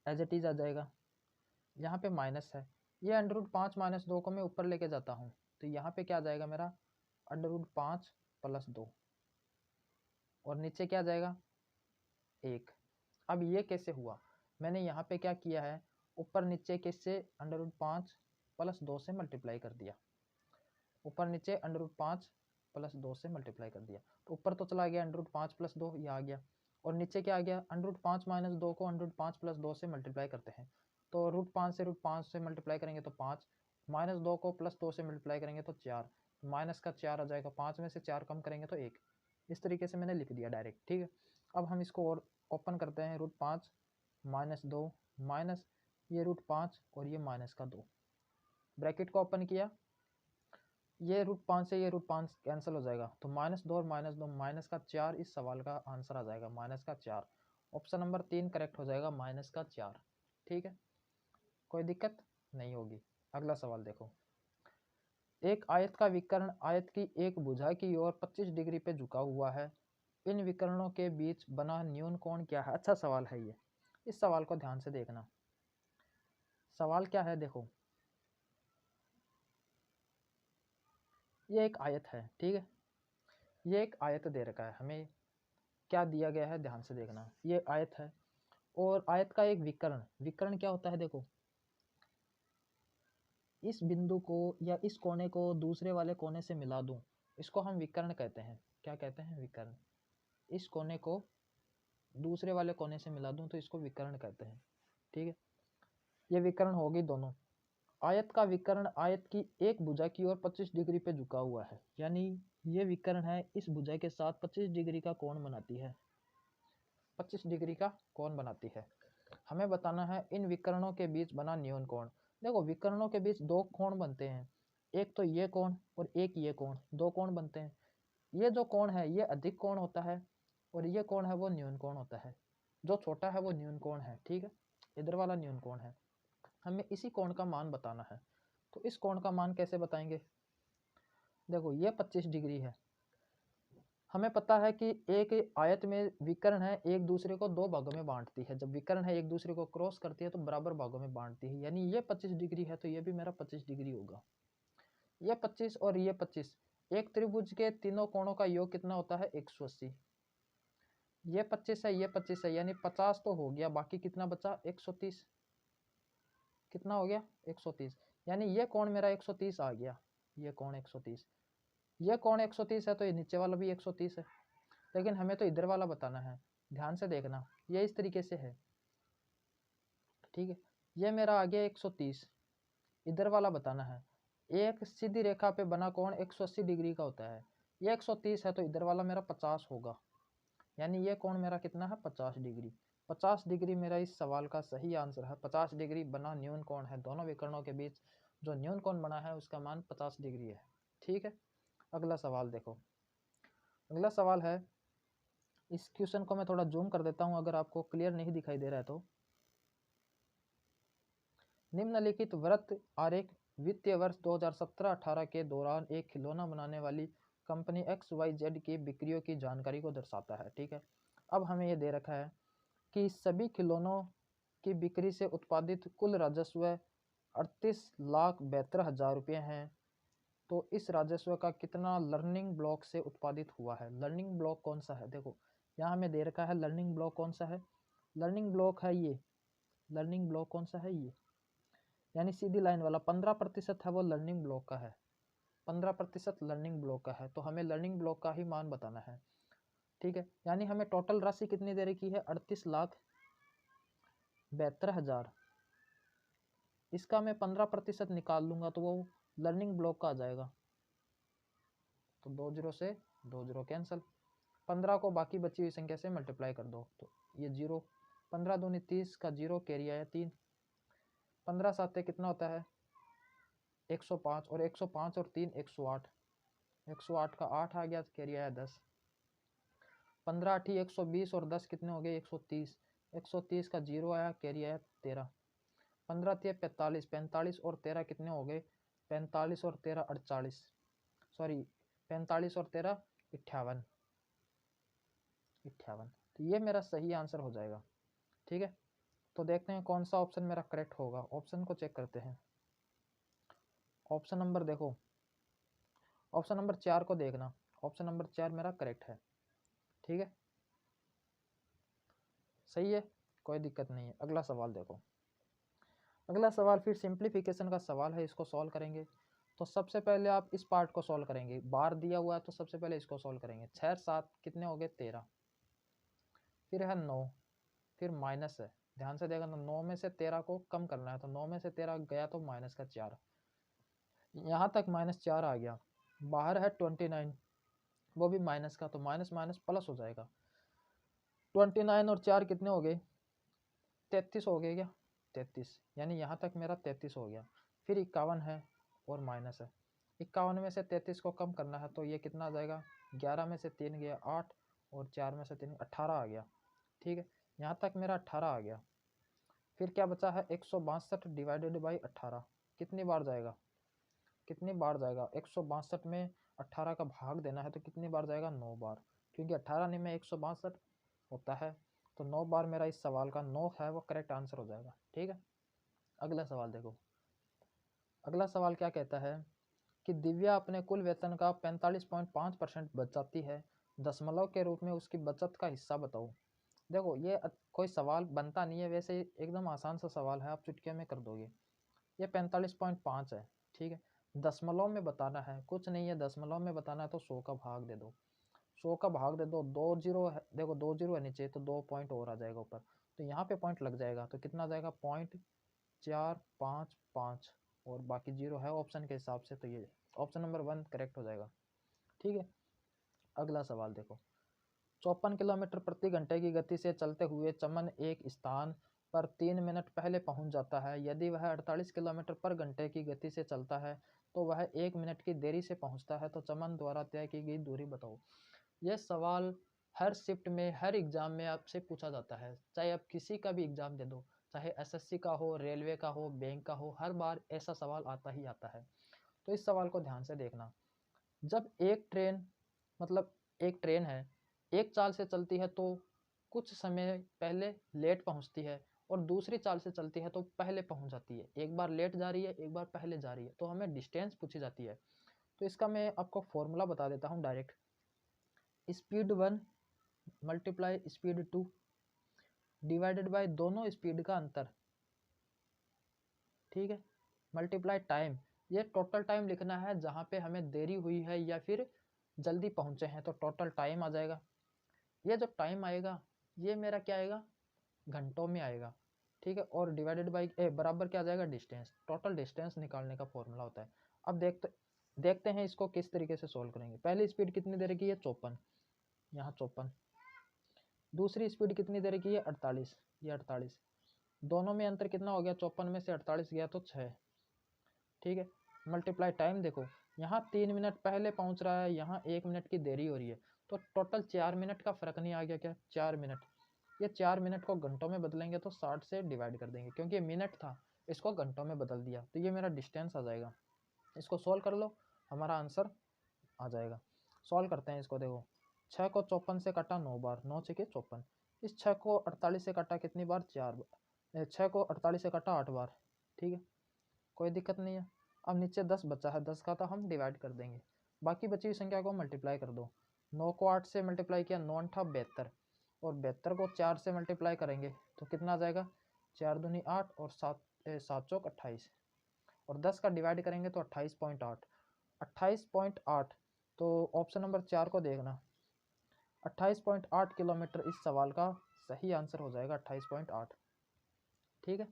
एज इट इज आ जाएगा, यहाँ पे माइनस है, ये √5 - 2 को मैं ऊपर लेके जाता हूँ तो यहाँ पे क्या आ जाएगा मेरा? √5 + 2 और नीचे क्या आ जाएगा? 1। अब ये कैसे हुआ? मैंने यहाँ पे क्या किया है, ऊपर नीचे किससे? √5 + 2 से मल्टीप्लाई कर दिया। ऊपर नीचे √5 + 2 से मल्टीप्लाई कर दिया तो ऊपर तो चला गया √5 + 2, ये आ गया। और नीचे क्या आ गया? √5 - 2 को √5 + 2 से मल्टीप्लाई करते हैं तो √5 से √5 से मल्टीप्लाई करेंगे तो 5, -2 को +2 से मल्टीप्लाई करेंगे तो 4, माइनस का 4 आ जाएगा, 5 में से 4 कम करेंगे तो 1। इस तरीके से मैंने लिख दिया डायरेक्ट। ठीक है, अब हम इसको और ओपन करते हैं। √5 - 2 माइनस ये √5 और ये -2, ब्रैकेट को ओपन किया, ये √5 से ये √5 कैंसिल हो जाएगा तो -2 और -2 -4 इस सवाल का आंसर आ जाएगा, -4। ऑप्शन नंबर 3 करेक्ट हो जाएगा, -4। ठीक है, कोई दिक्कत नहीं होगी। अगला सवाल देखो, एक आयत का विकर्ण आयत की एक भुजा की ओर 25 डिग्री पे झुका हुआ है। इन विकर्णों के बीच बना न्यून कोण क्या है? अच्छा सवाल है ये, इस सवाल को ध्यान से देखना। सवाल क्या है? देखो ये एक आयत है, ठीक है, ये एक आयत दे रखा है हमें, क्या दिया गया है ध्यान से देखना। ये आयत है और आयत का एक विकर्ण, विकर्ण क्या होता है? देखो इस बिंदु को या इस कोने को दूसरे वाले कोने से मिला दूं, इसको हम विकर्ण कहते हैं। क्या कहते हैं? विकर्ण। इस कोने को दूसरे वाले कोने से मिला दूं तो इसको विकर्ण कहते हैं। ठीक है, ये विकर्ण होगी दोनों। आयत का विकर्ण आयत की एक भुजा की ओर 25 डिग्री पे झुका हुआ है, यानी ये विकर्ण है, इस भुजा के साथ 25 डिग्री का कोण बनाती है, 25 डिग्री का कोण बनाती है। हमें बताना है इन विकर्णों के बीच बना न्यून कोण। देखो विकर्णों के बीच दो कोण बनते हैं, एक तो ये कोण और एक ये कोण, दो कोण बनते हैं। ये जो कोण है ये अधिक कोण होता है और ये कोण है वो न्यून कोण होता है। जो छोटा है वो न्यून कोण है। ठीक है, इधर वाला न्यून कोण है। हमें इसी कोण का मान बताना है, तो इस कोण का मान कैसे बताएंगे? देखो ये 25 डिग्री है, हमें पता है कि एक आयत में विकर्ण है एक दूसरे को दो भागों में बांटती है, जब विकर्ण है एक दूसरे को क्रॉस करती है तो बराबर भागों में बांटती है, यानी ये 25 डिग्री है तो ये भी मेरा 25 डिग्री होगा। ये 25 और ये 25, एक त्रिभुज के तीनों कोणों का योग कितना होता है? 180। ये 25 है, ये 25 है, यानी 50 तो हो गया, बाकी कितना बचा? 130। कितना हो गया? 130, यानी ये कोण मेरा 130 आ गया, ये कोण 130। ये कोण 130 है तो ये नीचे वाला भी 130 है, लेकिन हमें तो इधर वाला बताना है। ध्यान से देखना, ये इस तरीके से है, ठीक है, ये मेरा आ गया 130, इधर वाला बताना है। एक सीधी रेखा पे बना कोण 180 डिग्री का होता है, ये 130 है तो इधर वाला मेरा 50 होगा, यानी ये कोण मेरा कितना है? 50 डिग्री। 50 डिग्री मेरा इस सवाल का सही आंसर है। 50 डिग्री बना न्यून कोण है, दोनों विकर्णों के बीच जो न्यून कोण बना है उसका मान 50 डिग्री है। ठीक है, अगला सवाल देखो। अगला सवाल है, इस क्वेश्चन को मैं थोड़ा जूम कर देता हूं अगर आपको क्लियर नहीं दिखाई दे रहा है तो। निम्नलिखित वृत्त आरेख वित्तीय वर्ष 2017-18 के दौरान एक खिलौना बनाने वाली कंपनी XYZ की बिक्रियों की जानकारी को दर्शाता है। ठीक है, अब हमें ये दे रखा है कि सभी खिलौनों की बिक्री से उत्पादित कुल राजस्व 38,72,000 रुपये हैं, तो इस राजस्व का कितना लर्निंग ब्लॉक से उत्पादित हुआ है। लर्निंग ब्लॉक कौन सा है, देखो यहाँ हमें दे रखा है लर्निंग ब्लॉक कौन सा है, लर्निंग ब्लॉक है ये, लर्निंग ब्लॉक कौन सा है ये, यानी सीधी लाइन वाला 15% है वो लर्निंग ब्लॉक का है, 15% लर्निंग ब्लॉक का है, तो हमें लर्निंग ब्लॉक का ही मान बताना है। ठीक है, यानी हमें टोटल राशि कितनी दे रखी है 38,72,000, इसका मैं 15% निकाल लूंगा तो वो लर्निंग ब्लॉक का आ जाएगा, तो 2 0 से 2 0 कैंसिल, 15 को बाकी बची हुई संख्या से मल्टीप्लाई कर दो तो ये 0, 15 दूनी 30 का 0 कैरी आया 3, 15 साते कितना होता है 105, और 105 और 3 108, 108 का 8 आ गया कैरी आया 10, 15 8 120 और 10 कितने हो गए 130, 130 का 0 आया कैरी आया 13, 15 3 45, 45 और 13 कितने हो गए 45 और 13 48, सॉरी 45 और 13 58, तो ये मेरा सही आंसर हो जाएगा। ठीक है, तो देखते हैं कौन सा ऑप्शन मेरा करेक्ट होगा, ऑप्शन को चेक करते हैं। ऑप्शन नंबर देखो, ऑप्शन नंबर 4 को देखना, ऑप्शन नंबर 4 मेरा करेक्ट है। ठीक है, सही है, कोई दिक्कत नहीं है। अगला सवाल देखो, अगला सवाल फिर सिंप्लीफिकेशन का सवाल है, इसको सॉल्व करेंगे। तो सबसे पहले आप इस पार्ट को सॉल्व करेंगे, बार दिया हुआ है तो सबसे पहले इसको सॉल्व करेंगे। 6 7 कितने हो गए 13, फिर है 9, फिर माइनस है, ध्यान से देखना 9 में से 13 को कम करना है, तो 9 में से 13 गया तो माइनस का 4, यहाँ तक -4 आ गया, बाहर है 29 वो भी माइनस का, तो माइनस माइनस प्लस हो जाएगा, 29 और 4 कितने हो गए 33 हो गए क्या 33, यानी यहाँ तक मेरा 33 हो गया। फिर 51 है और माइनस है, 51 में से 33 को कम करना है तो ये कितना आ जाएगा 11 में से 3 गया 8 और 4 में से 3 18 आ गया। ठीक है, यहाँ तक मेरा 18 आ गया। फिर क्या बचा है 162 डिवाइडेड बाई 18, कितनी बार जाएगा, कितनी बार जाएगा 162 में 18 का भाग देना है तो कितनी बार जाएगा 9 बार, क्योंकि 18 में 162 होता है, तो 9 बार मेरा इस सवाल का 9 है वो करेक्ट आंसर हो जाएगा। ठीक है, अगला सवाल देखो, अगला सवाल क्या कहता है कि दिव्या अपने कुल वेतन का 45.5% बचाती है, दशमलव के रूप में उसकी बचत का हिस्सा बताओ। देखो ये कोई सवाल बनता नहीं है, वैसे एकदम आसान सा सवाल है, आप चुटकियों में कर दोगे। ये 45.5 है, ठीक है, दशमलव में बताना है, कुछ नहीं है, दशमलव में बताना है तो 100 का भाग दे दो, 100 का भाग दे दो, 2 जीरो है, देखो 2 जीरो है नीचे तो 2 पॉइंट और आ जाएगा ऊपर, तो यहाँ पे पॉइंट लग जाएगा, तो कितना आ जाएगा 0.455 और बाकी जीरो है ऑप्शन के हिसाब से, तो ये ऑप्शन नंबर 1 करेक्ट हो जाएगा। ठीक है, अगला सवाल देखो, 54 किलोमीटर प्रति घंटे की गति से चलते हुए चमन एक स्थान पर 3 मिनट पहले पहुंच जाता है, यदि वह 48 किलोमीटर पर घंटे की गति से चलता है तो वह 1 मिनट की देरी से पहुंचता है, तो चमन द्वारा तय की गई दूरी बताओ। यह सवाल हर शिफ्ट में हर एग्जाम में आपसे पूछा जाता है, चाहे आप किसी का भी एग्जाम दे दो, चाहे एसएससी का हो, रेलवे का हो, बैंक का हो, हर बार ऐसा सवाल आता ही आता है। तो इस सवाल को ध्यान से देखना, जब एक ट्रेन, मतलब एक ट्रेन है, एक चाल से चलती है तो कुछ समय पहले लेट पहुंचती है, और दूसरी चाल से चलती है तो पहले पहुंच जाती है, एक बार लेट जा रही है एक बार पहले जा रही है, तो हमें डिस्टेंस पूछी जाती है। तो इसका मैं आपको फॉर्मूला बता देता हूँ direct, speed 1 multiply speed 2 divided by दोनों स्पीड का अंतर, ठीक है, मल्टीप्लाई टाइम, ये टोटल टाइम लिखना है जहाँ पे हमें देरी हुई है या फिर जल्दी पहुँचे हैं, तो टोटल टाइम आ जाएगा। ये जो टाइम आएगा ये मेरा क्या आएगा घंटों में आएगा, ठीक है, और डिवाइडेड बाई बराबर क्या आ जाएगा डिस्टेंस, टोटल डिस्टेंस निकालने का फॉर्मूला होता है। अब देखते हैं इसको किस तरीके से सोल्व करेंगे। पहली स्पीड कितनी दे रखी है 54, यहाँ 54, दूसरी स्पीड कितनी दे रखी है 48, ये 48, दोनों में अंतर कितना हो गया 54 में से 48 गया तो 6, ठीक है, मल्टीप्लाई टाइम देखो, यहाँ 3 मिनट पहले पहुँच रहा है, यहाँ 1 मिनट की देरी हो रही है, तो टोटल 4 मिनट का फर्क नहीं आ गया क्या 4 मिनट, ये 4 मिनट को घंटों में बदलेंगे तो 60 से डिवाइड कर देंगे, क्योंकि ये मिनट था इसको घंटों में बदल दिया, तो ये मेरा डिस्टेंस आ जाएगा। इसको सॉल्व कर लो, हमारा आंसर आ जाएगा। सॉल्व करते हैं इसको, देखो 6 को 54 से काटा 9 बार, 9 6 54, इस 6 को 48 से काटा कितनी बार 4 बार, 6 को 48 से काटा 8 बार, ठीक है, कोई दिक्कत नहीं है। अब नीचे 10 बचा है, 10 का तो हम डिवाइड कर देंगे, बाकी बची हुई संख्या को मल्टीप्लाई कर दो। 9 को 8 से मल्टीप्लाई किया, 9 8 72, और 72 को 4 से मल्टीप्लाई करेंगे तो कितना आ जाएगा, 4 दूनी 8 और 7 चौक 28, और 10 का डिवाइड करेंगे तो 28.8, 28.8। तो ऑप्शन नंबर 4 को देखना, 28.8 किलोमीटर इस सवाल का सही आंसर हो जाएगा, 28.8, ठीक है,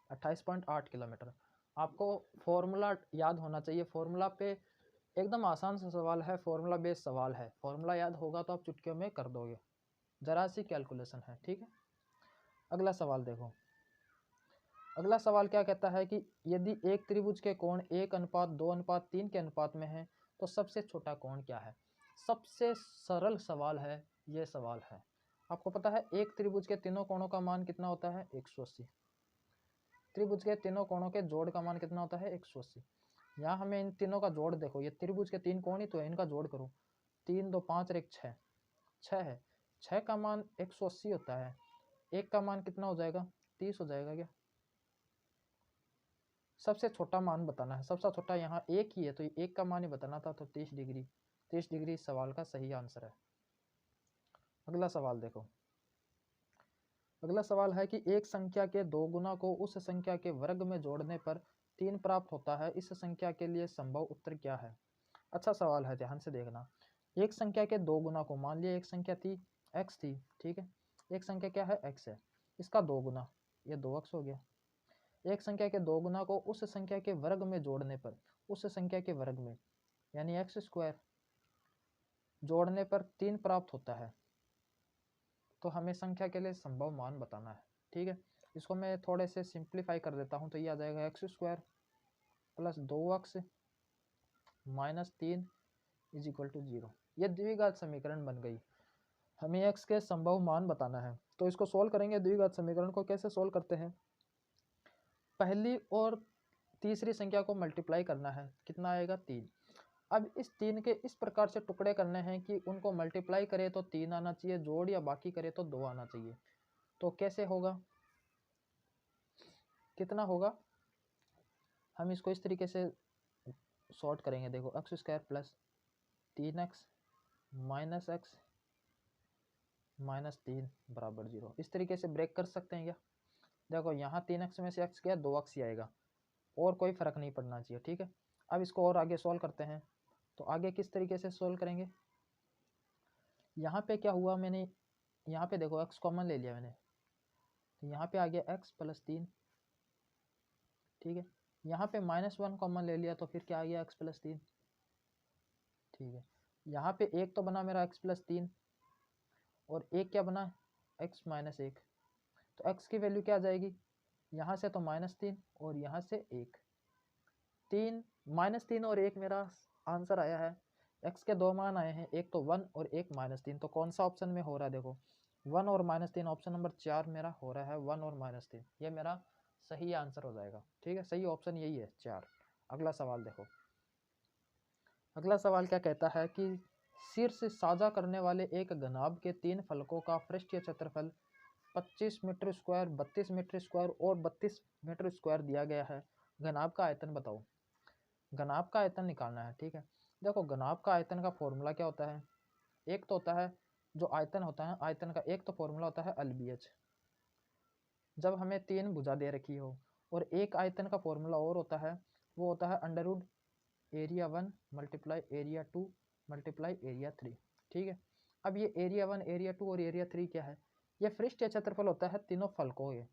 28.8 किलोमीटर। आपको फॉर्मूला याद होना चाहिए, फॉर्मूला पे एकदम आसान सा सवाल है, फॉर्मूला बेस्ड सवाल है, फॉर्मूला याद होगा तो आप चुटकियों में कर दोगे, जरा सी कैलकुलेशन है, ठीक है। अगला सवाल देखो, अगला सवाल क्या कहता है कि यदि एक त्रिभुज के कोण 1:2:3 के अनुपात में है तो सबसे छोटा कोण क्या है। सबसे सरल सवाल है ये सवाल है। आपको पता है एक त्रिभुज के तीनों कोणों का मान कितना होता है, 180। त्रिभुज के तीनों कोणों के जोड़ का मान कितना होता है, 180। यहाँ हमें इन तीनों का जोड़ देखो, ये त्रिभुज के 3 कोण ही तो है, इनका जोड़ करो, 3 2 5 और 1 6, 6 है, 6 का मान 180 होता है, 1 का मान कितना हो जाएगा, 30 हो जाएगा क्या। सबसे छोटा मान बताना है, सबसे छोटा यहाँ 1 ही है तो 1 का मान ही बताना था, तो 30 डिग्री, 30 डिग्री इस सवाल का सही आंसर है। अगला सवाल देखो, अगला सवाल है कि एक संख्या के 2 गुना को उस संख्या के वर्ग में जोड़ने पर 3 प्राप्त होता है, इस संख्या के लिए संभव उत्तर क्या है। अच्छा सवाल है, ध्यान से देखना। एक संख्या के 2 गुना को, मान लिया एक संख्या थी x थी, ठीक है, एक संख्या क्या है, x है, इसका 2 गुना, ये 2x हो गया। एक संख्या के 2 गुना को उस संख्या के वर्ग में जोड़ने पर, उस संख्या के वर्ग में यानी x² जोड़ने पर 3 प्राप्त होता है, तो हमें संख्या के लिए संभव मान बताना है, ठीक है। इसको मैं थोड़े से सिंप्लीफाई कर देता हूँ, तो ये आ जाएगा x² plus 2x minus 3 is equal to 0। ये द्विघात समीकरण बन गई। हमें x के संभव मान बताना है, तो इसको सोल्व करेंगे। द्विघात समीकरण को कैसे सोल्व करते हैं, पहली और तीसरी संख्या को मल्टीप्लाई करना है, कितना आएगा, 3। अब इस 3 के इस प्रकार से टुकड़े करने हैं कि उनको मल्टीप्लाई करे तो 3 आना चाहिए, जोड़ या बाकी करे तो 2 आना चाहिए। तो कैसे होगा, कितना होगा, हम इसको इस तरीके से सॉर्ट करेंगे। देखो x² plus 3x minus x minus 3 बराबर 0, इस तरीके से ब्रेक कर सकते हैं क्या। देखो यहाँ 3x में से x गया, 2x ही आएगा, और कोई फर्क नहीं पड़ना चाहिए, ठीक है। अब इसको और आगे सॉल्व करते हैं, तो आगे किस तरीके से सॉल्व करेंगे। यहाँ पे क्या हुआ, मैंने यहाँ पे देखो x कॉमन ले लिया मैंने, तो यहाँ पे आ गया x प्लस 3, ठीक है। यहाँ पे -1 कॉमन ले लिया तो फिर क्या आ गया, x प्लस 3, ठीक है। यहाँ पे एक तो बना मेरा x प्लस 3 और एक क्या बना, x माइनस 1, तो x की वैल्यू क्या आ जाएगी, यहाँ से तो -3 और यहाँ से 1, 3 -3 और 1 मेरा आंसर आया है। x के 2 मान आए हैं, एक तो 1 और एक -3, तो कौन सा ऑप्शन में हो रहा है, देखो 1 और -3, ऑप्शन नंबर 4 मेरा हो रहा है 1 और -3, ये मेरा सही आंसर हो जाएगा, ठीक है। सही ऑप्शन यही है 4। अगला सवाल देखो, अगला सवाल क्या कहता है कि शीर्ष साझा करने वाले एक घनाभ के 3 फलकों का पृष्ठीय क्षेत्रफल 25 मीटर स्क्वायर, 32 मीटर स्क्वायर और 32 मीटर स्क्वायर दिया गया है, घनाभ का आयतन बताओ। घनाभ का आयतन निकालना है, ठीक है। देखो घनाभ का आयतन का फॉर्मूला क्या होता है, एक तो होता है जो आयतन होता है, आयतन का एक तो फॉर्मूला होता है LBH, जब हमें 3 भुजा दे रखी हो, और एक आयतन का फॉर्मूला और होता है, वो होता है under area 1 multiply area 2 multiply area 3, ठीक है। अब ये एरिया 1 एरिया 2 और एरिया 3 क्या है, ये पृष्ठीय क्षेत्रफल होता है तीनों फलकों के,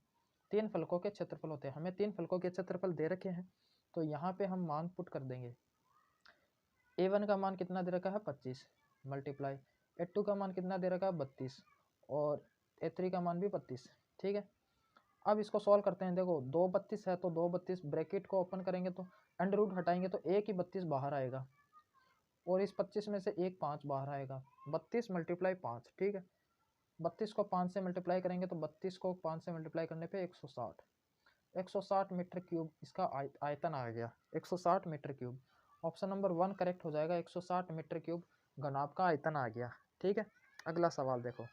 3 फलकों के क्षेत्रफल होते हैं। हमें 3 फलकों के क्षेत्रफल दे रखे हैं, तो यहाँ पे हम मान पुट कर देंगे। A1 का मान कितना दे रखा है, 25 मल्टीप्लाई A2 का मान कितना दे रखा है, 32, और A3 का मान भी 32, ठीक है। अब इसको सॉल्व करते हैं। देखो 2 32 है, तो 2 32 ब्रैकेट को ओपन करेंगे तो अंडर रूट हटाएंगे तो एक ही 32 बाहर आएगा, और इस 25 में से एक 5 बाहर आएगा, 32 मल्टीप्लाई 5, ठीक है। 32 को 5 से मल्टीप्लाई करेंगे तो 32 को 5 से मल्टीप्लाई करने पे 160, 160 मीटर क्यूब इसका आयतन आ गया, 160 metre cube. Option number 1 correct हो जाएगा, 160 मीटर क्यूब घनाभ का आयतन आ गया, ठीक है। अगला सवाल देखो,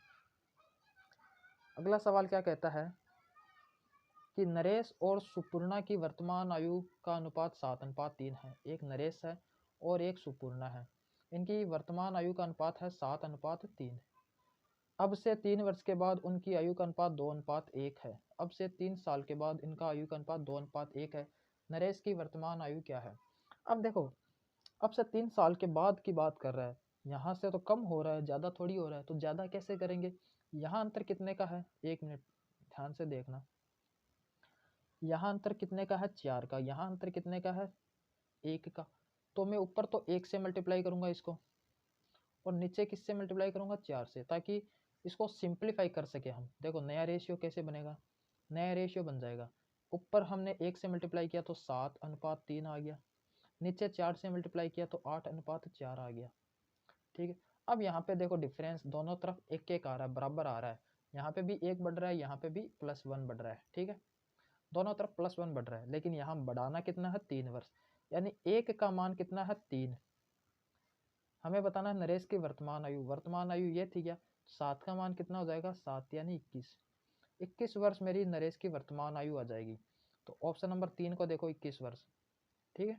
अगला सवाल क्या कहता है कि नरेश और सुपूर्णा की वर्तमान आयु का अनुपात 7:3 है। एक नरेश है और एक सुपूर्णा है, इनकी वर्तमान आयु का अनुपात है 7:3। अब से 3 वर्ष के बाद उनकी आयु का अनुपात 2:1 है। अब से 3 साल के बाद इनका आयु का अनुपात 2:1 है। नरेश की वर्तमान आयु क्या है? अब देखो, अब से 3 साल के बाद की बात कर रहा है, यहाँ से तो कम हो रहा है, ज़्यादा थोड़ी हो रहा है, तो ज़्यादा कैसे करेंगे? यहाँ अंतर कितने का है? 1 मिनट ध्यान से देखना। यहाँ अंतर कितने का है? 4 का। यहाँ अंतर कितने का है? 1 का। तो मैं ऊपर तो 1 से मल्टीप्लाई करूँगा इसको, और नीचे किससे मल्टीप्लाई करूँगा? 4 से, ताकि इसको सिंप्लीफाई कर सके हम। देखो नया रेशियो कैसे बनेगा? नया रेशियो बन जाएगा, ऊपर हमने 1 से मल्टीप्लाई किया तो 7:3 आ गया, नीचे 4 से मल्टीप्लाई किया तो 8:4 आ गया। ठीक है, अब यहाँ पे देखो डिफरेंस दोनों तरफ 1-1 आ रहा है, बराबर आ रहा है। यहाँ पे भी 1 बढ़ रहा है, यहाँ पे भी +1 बढ़ रहा है। ठीक है, दोनों तरफ +1 बढ़ रहा है, लेकिन यहाँ बढ़ाना कितना है? 3 वर्ष, यानी 1 का मान कितना है? 3। हमें बताना है नरेश की वर्तमान आयु। वर्तमान आयु ये थी क्या? 7 का मान कितना हो जाएगा? 7 यानी 21। 21 वर्ष मेरी नरेश की वर्तमान आयु आ जाएगी। तो ऑप्शन नंबर 3 को देखो, 21 वर्ष। ठीक है,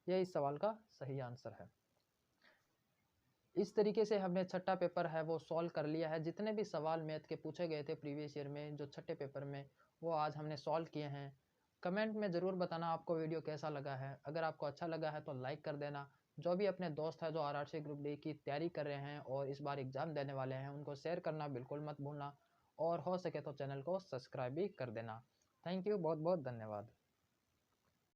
ये इस सवाल का सही आंसर है। इस तरीके से हमने छठा पेपर है वो सॉल्व कर लिया है। जितने भी सवाल मैथ के पूछे गए थे प्रीवियस ईयर में जो छठे पेपर में, वो आज हमने सॉल्व किए हैं। कमेंट में ज़रूर बताना आपको वीडियो कैसा लगा है। अगर आपको अच्छा लगा है तो लाइक कर देना। जो भी अपने दोस्त है जो RRC ग्रुप डी की तैयारी कर रहे हैं और इस बार एग्ज़ाम देने वाले हैं, उनको शेयर करना बिल्कुल मत भूलना, और हो सके तो चैनल को सब्सक्राइब भी कर देना। थैंक यू, बहुत बहुत धन्यवाद।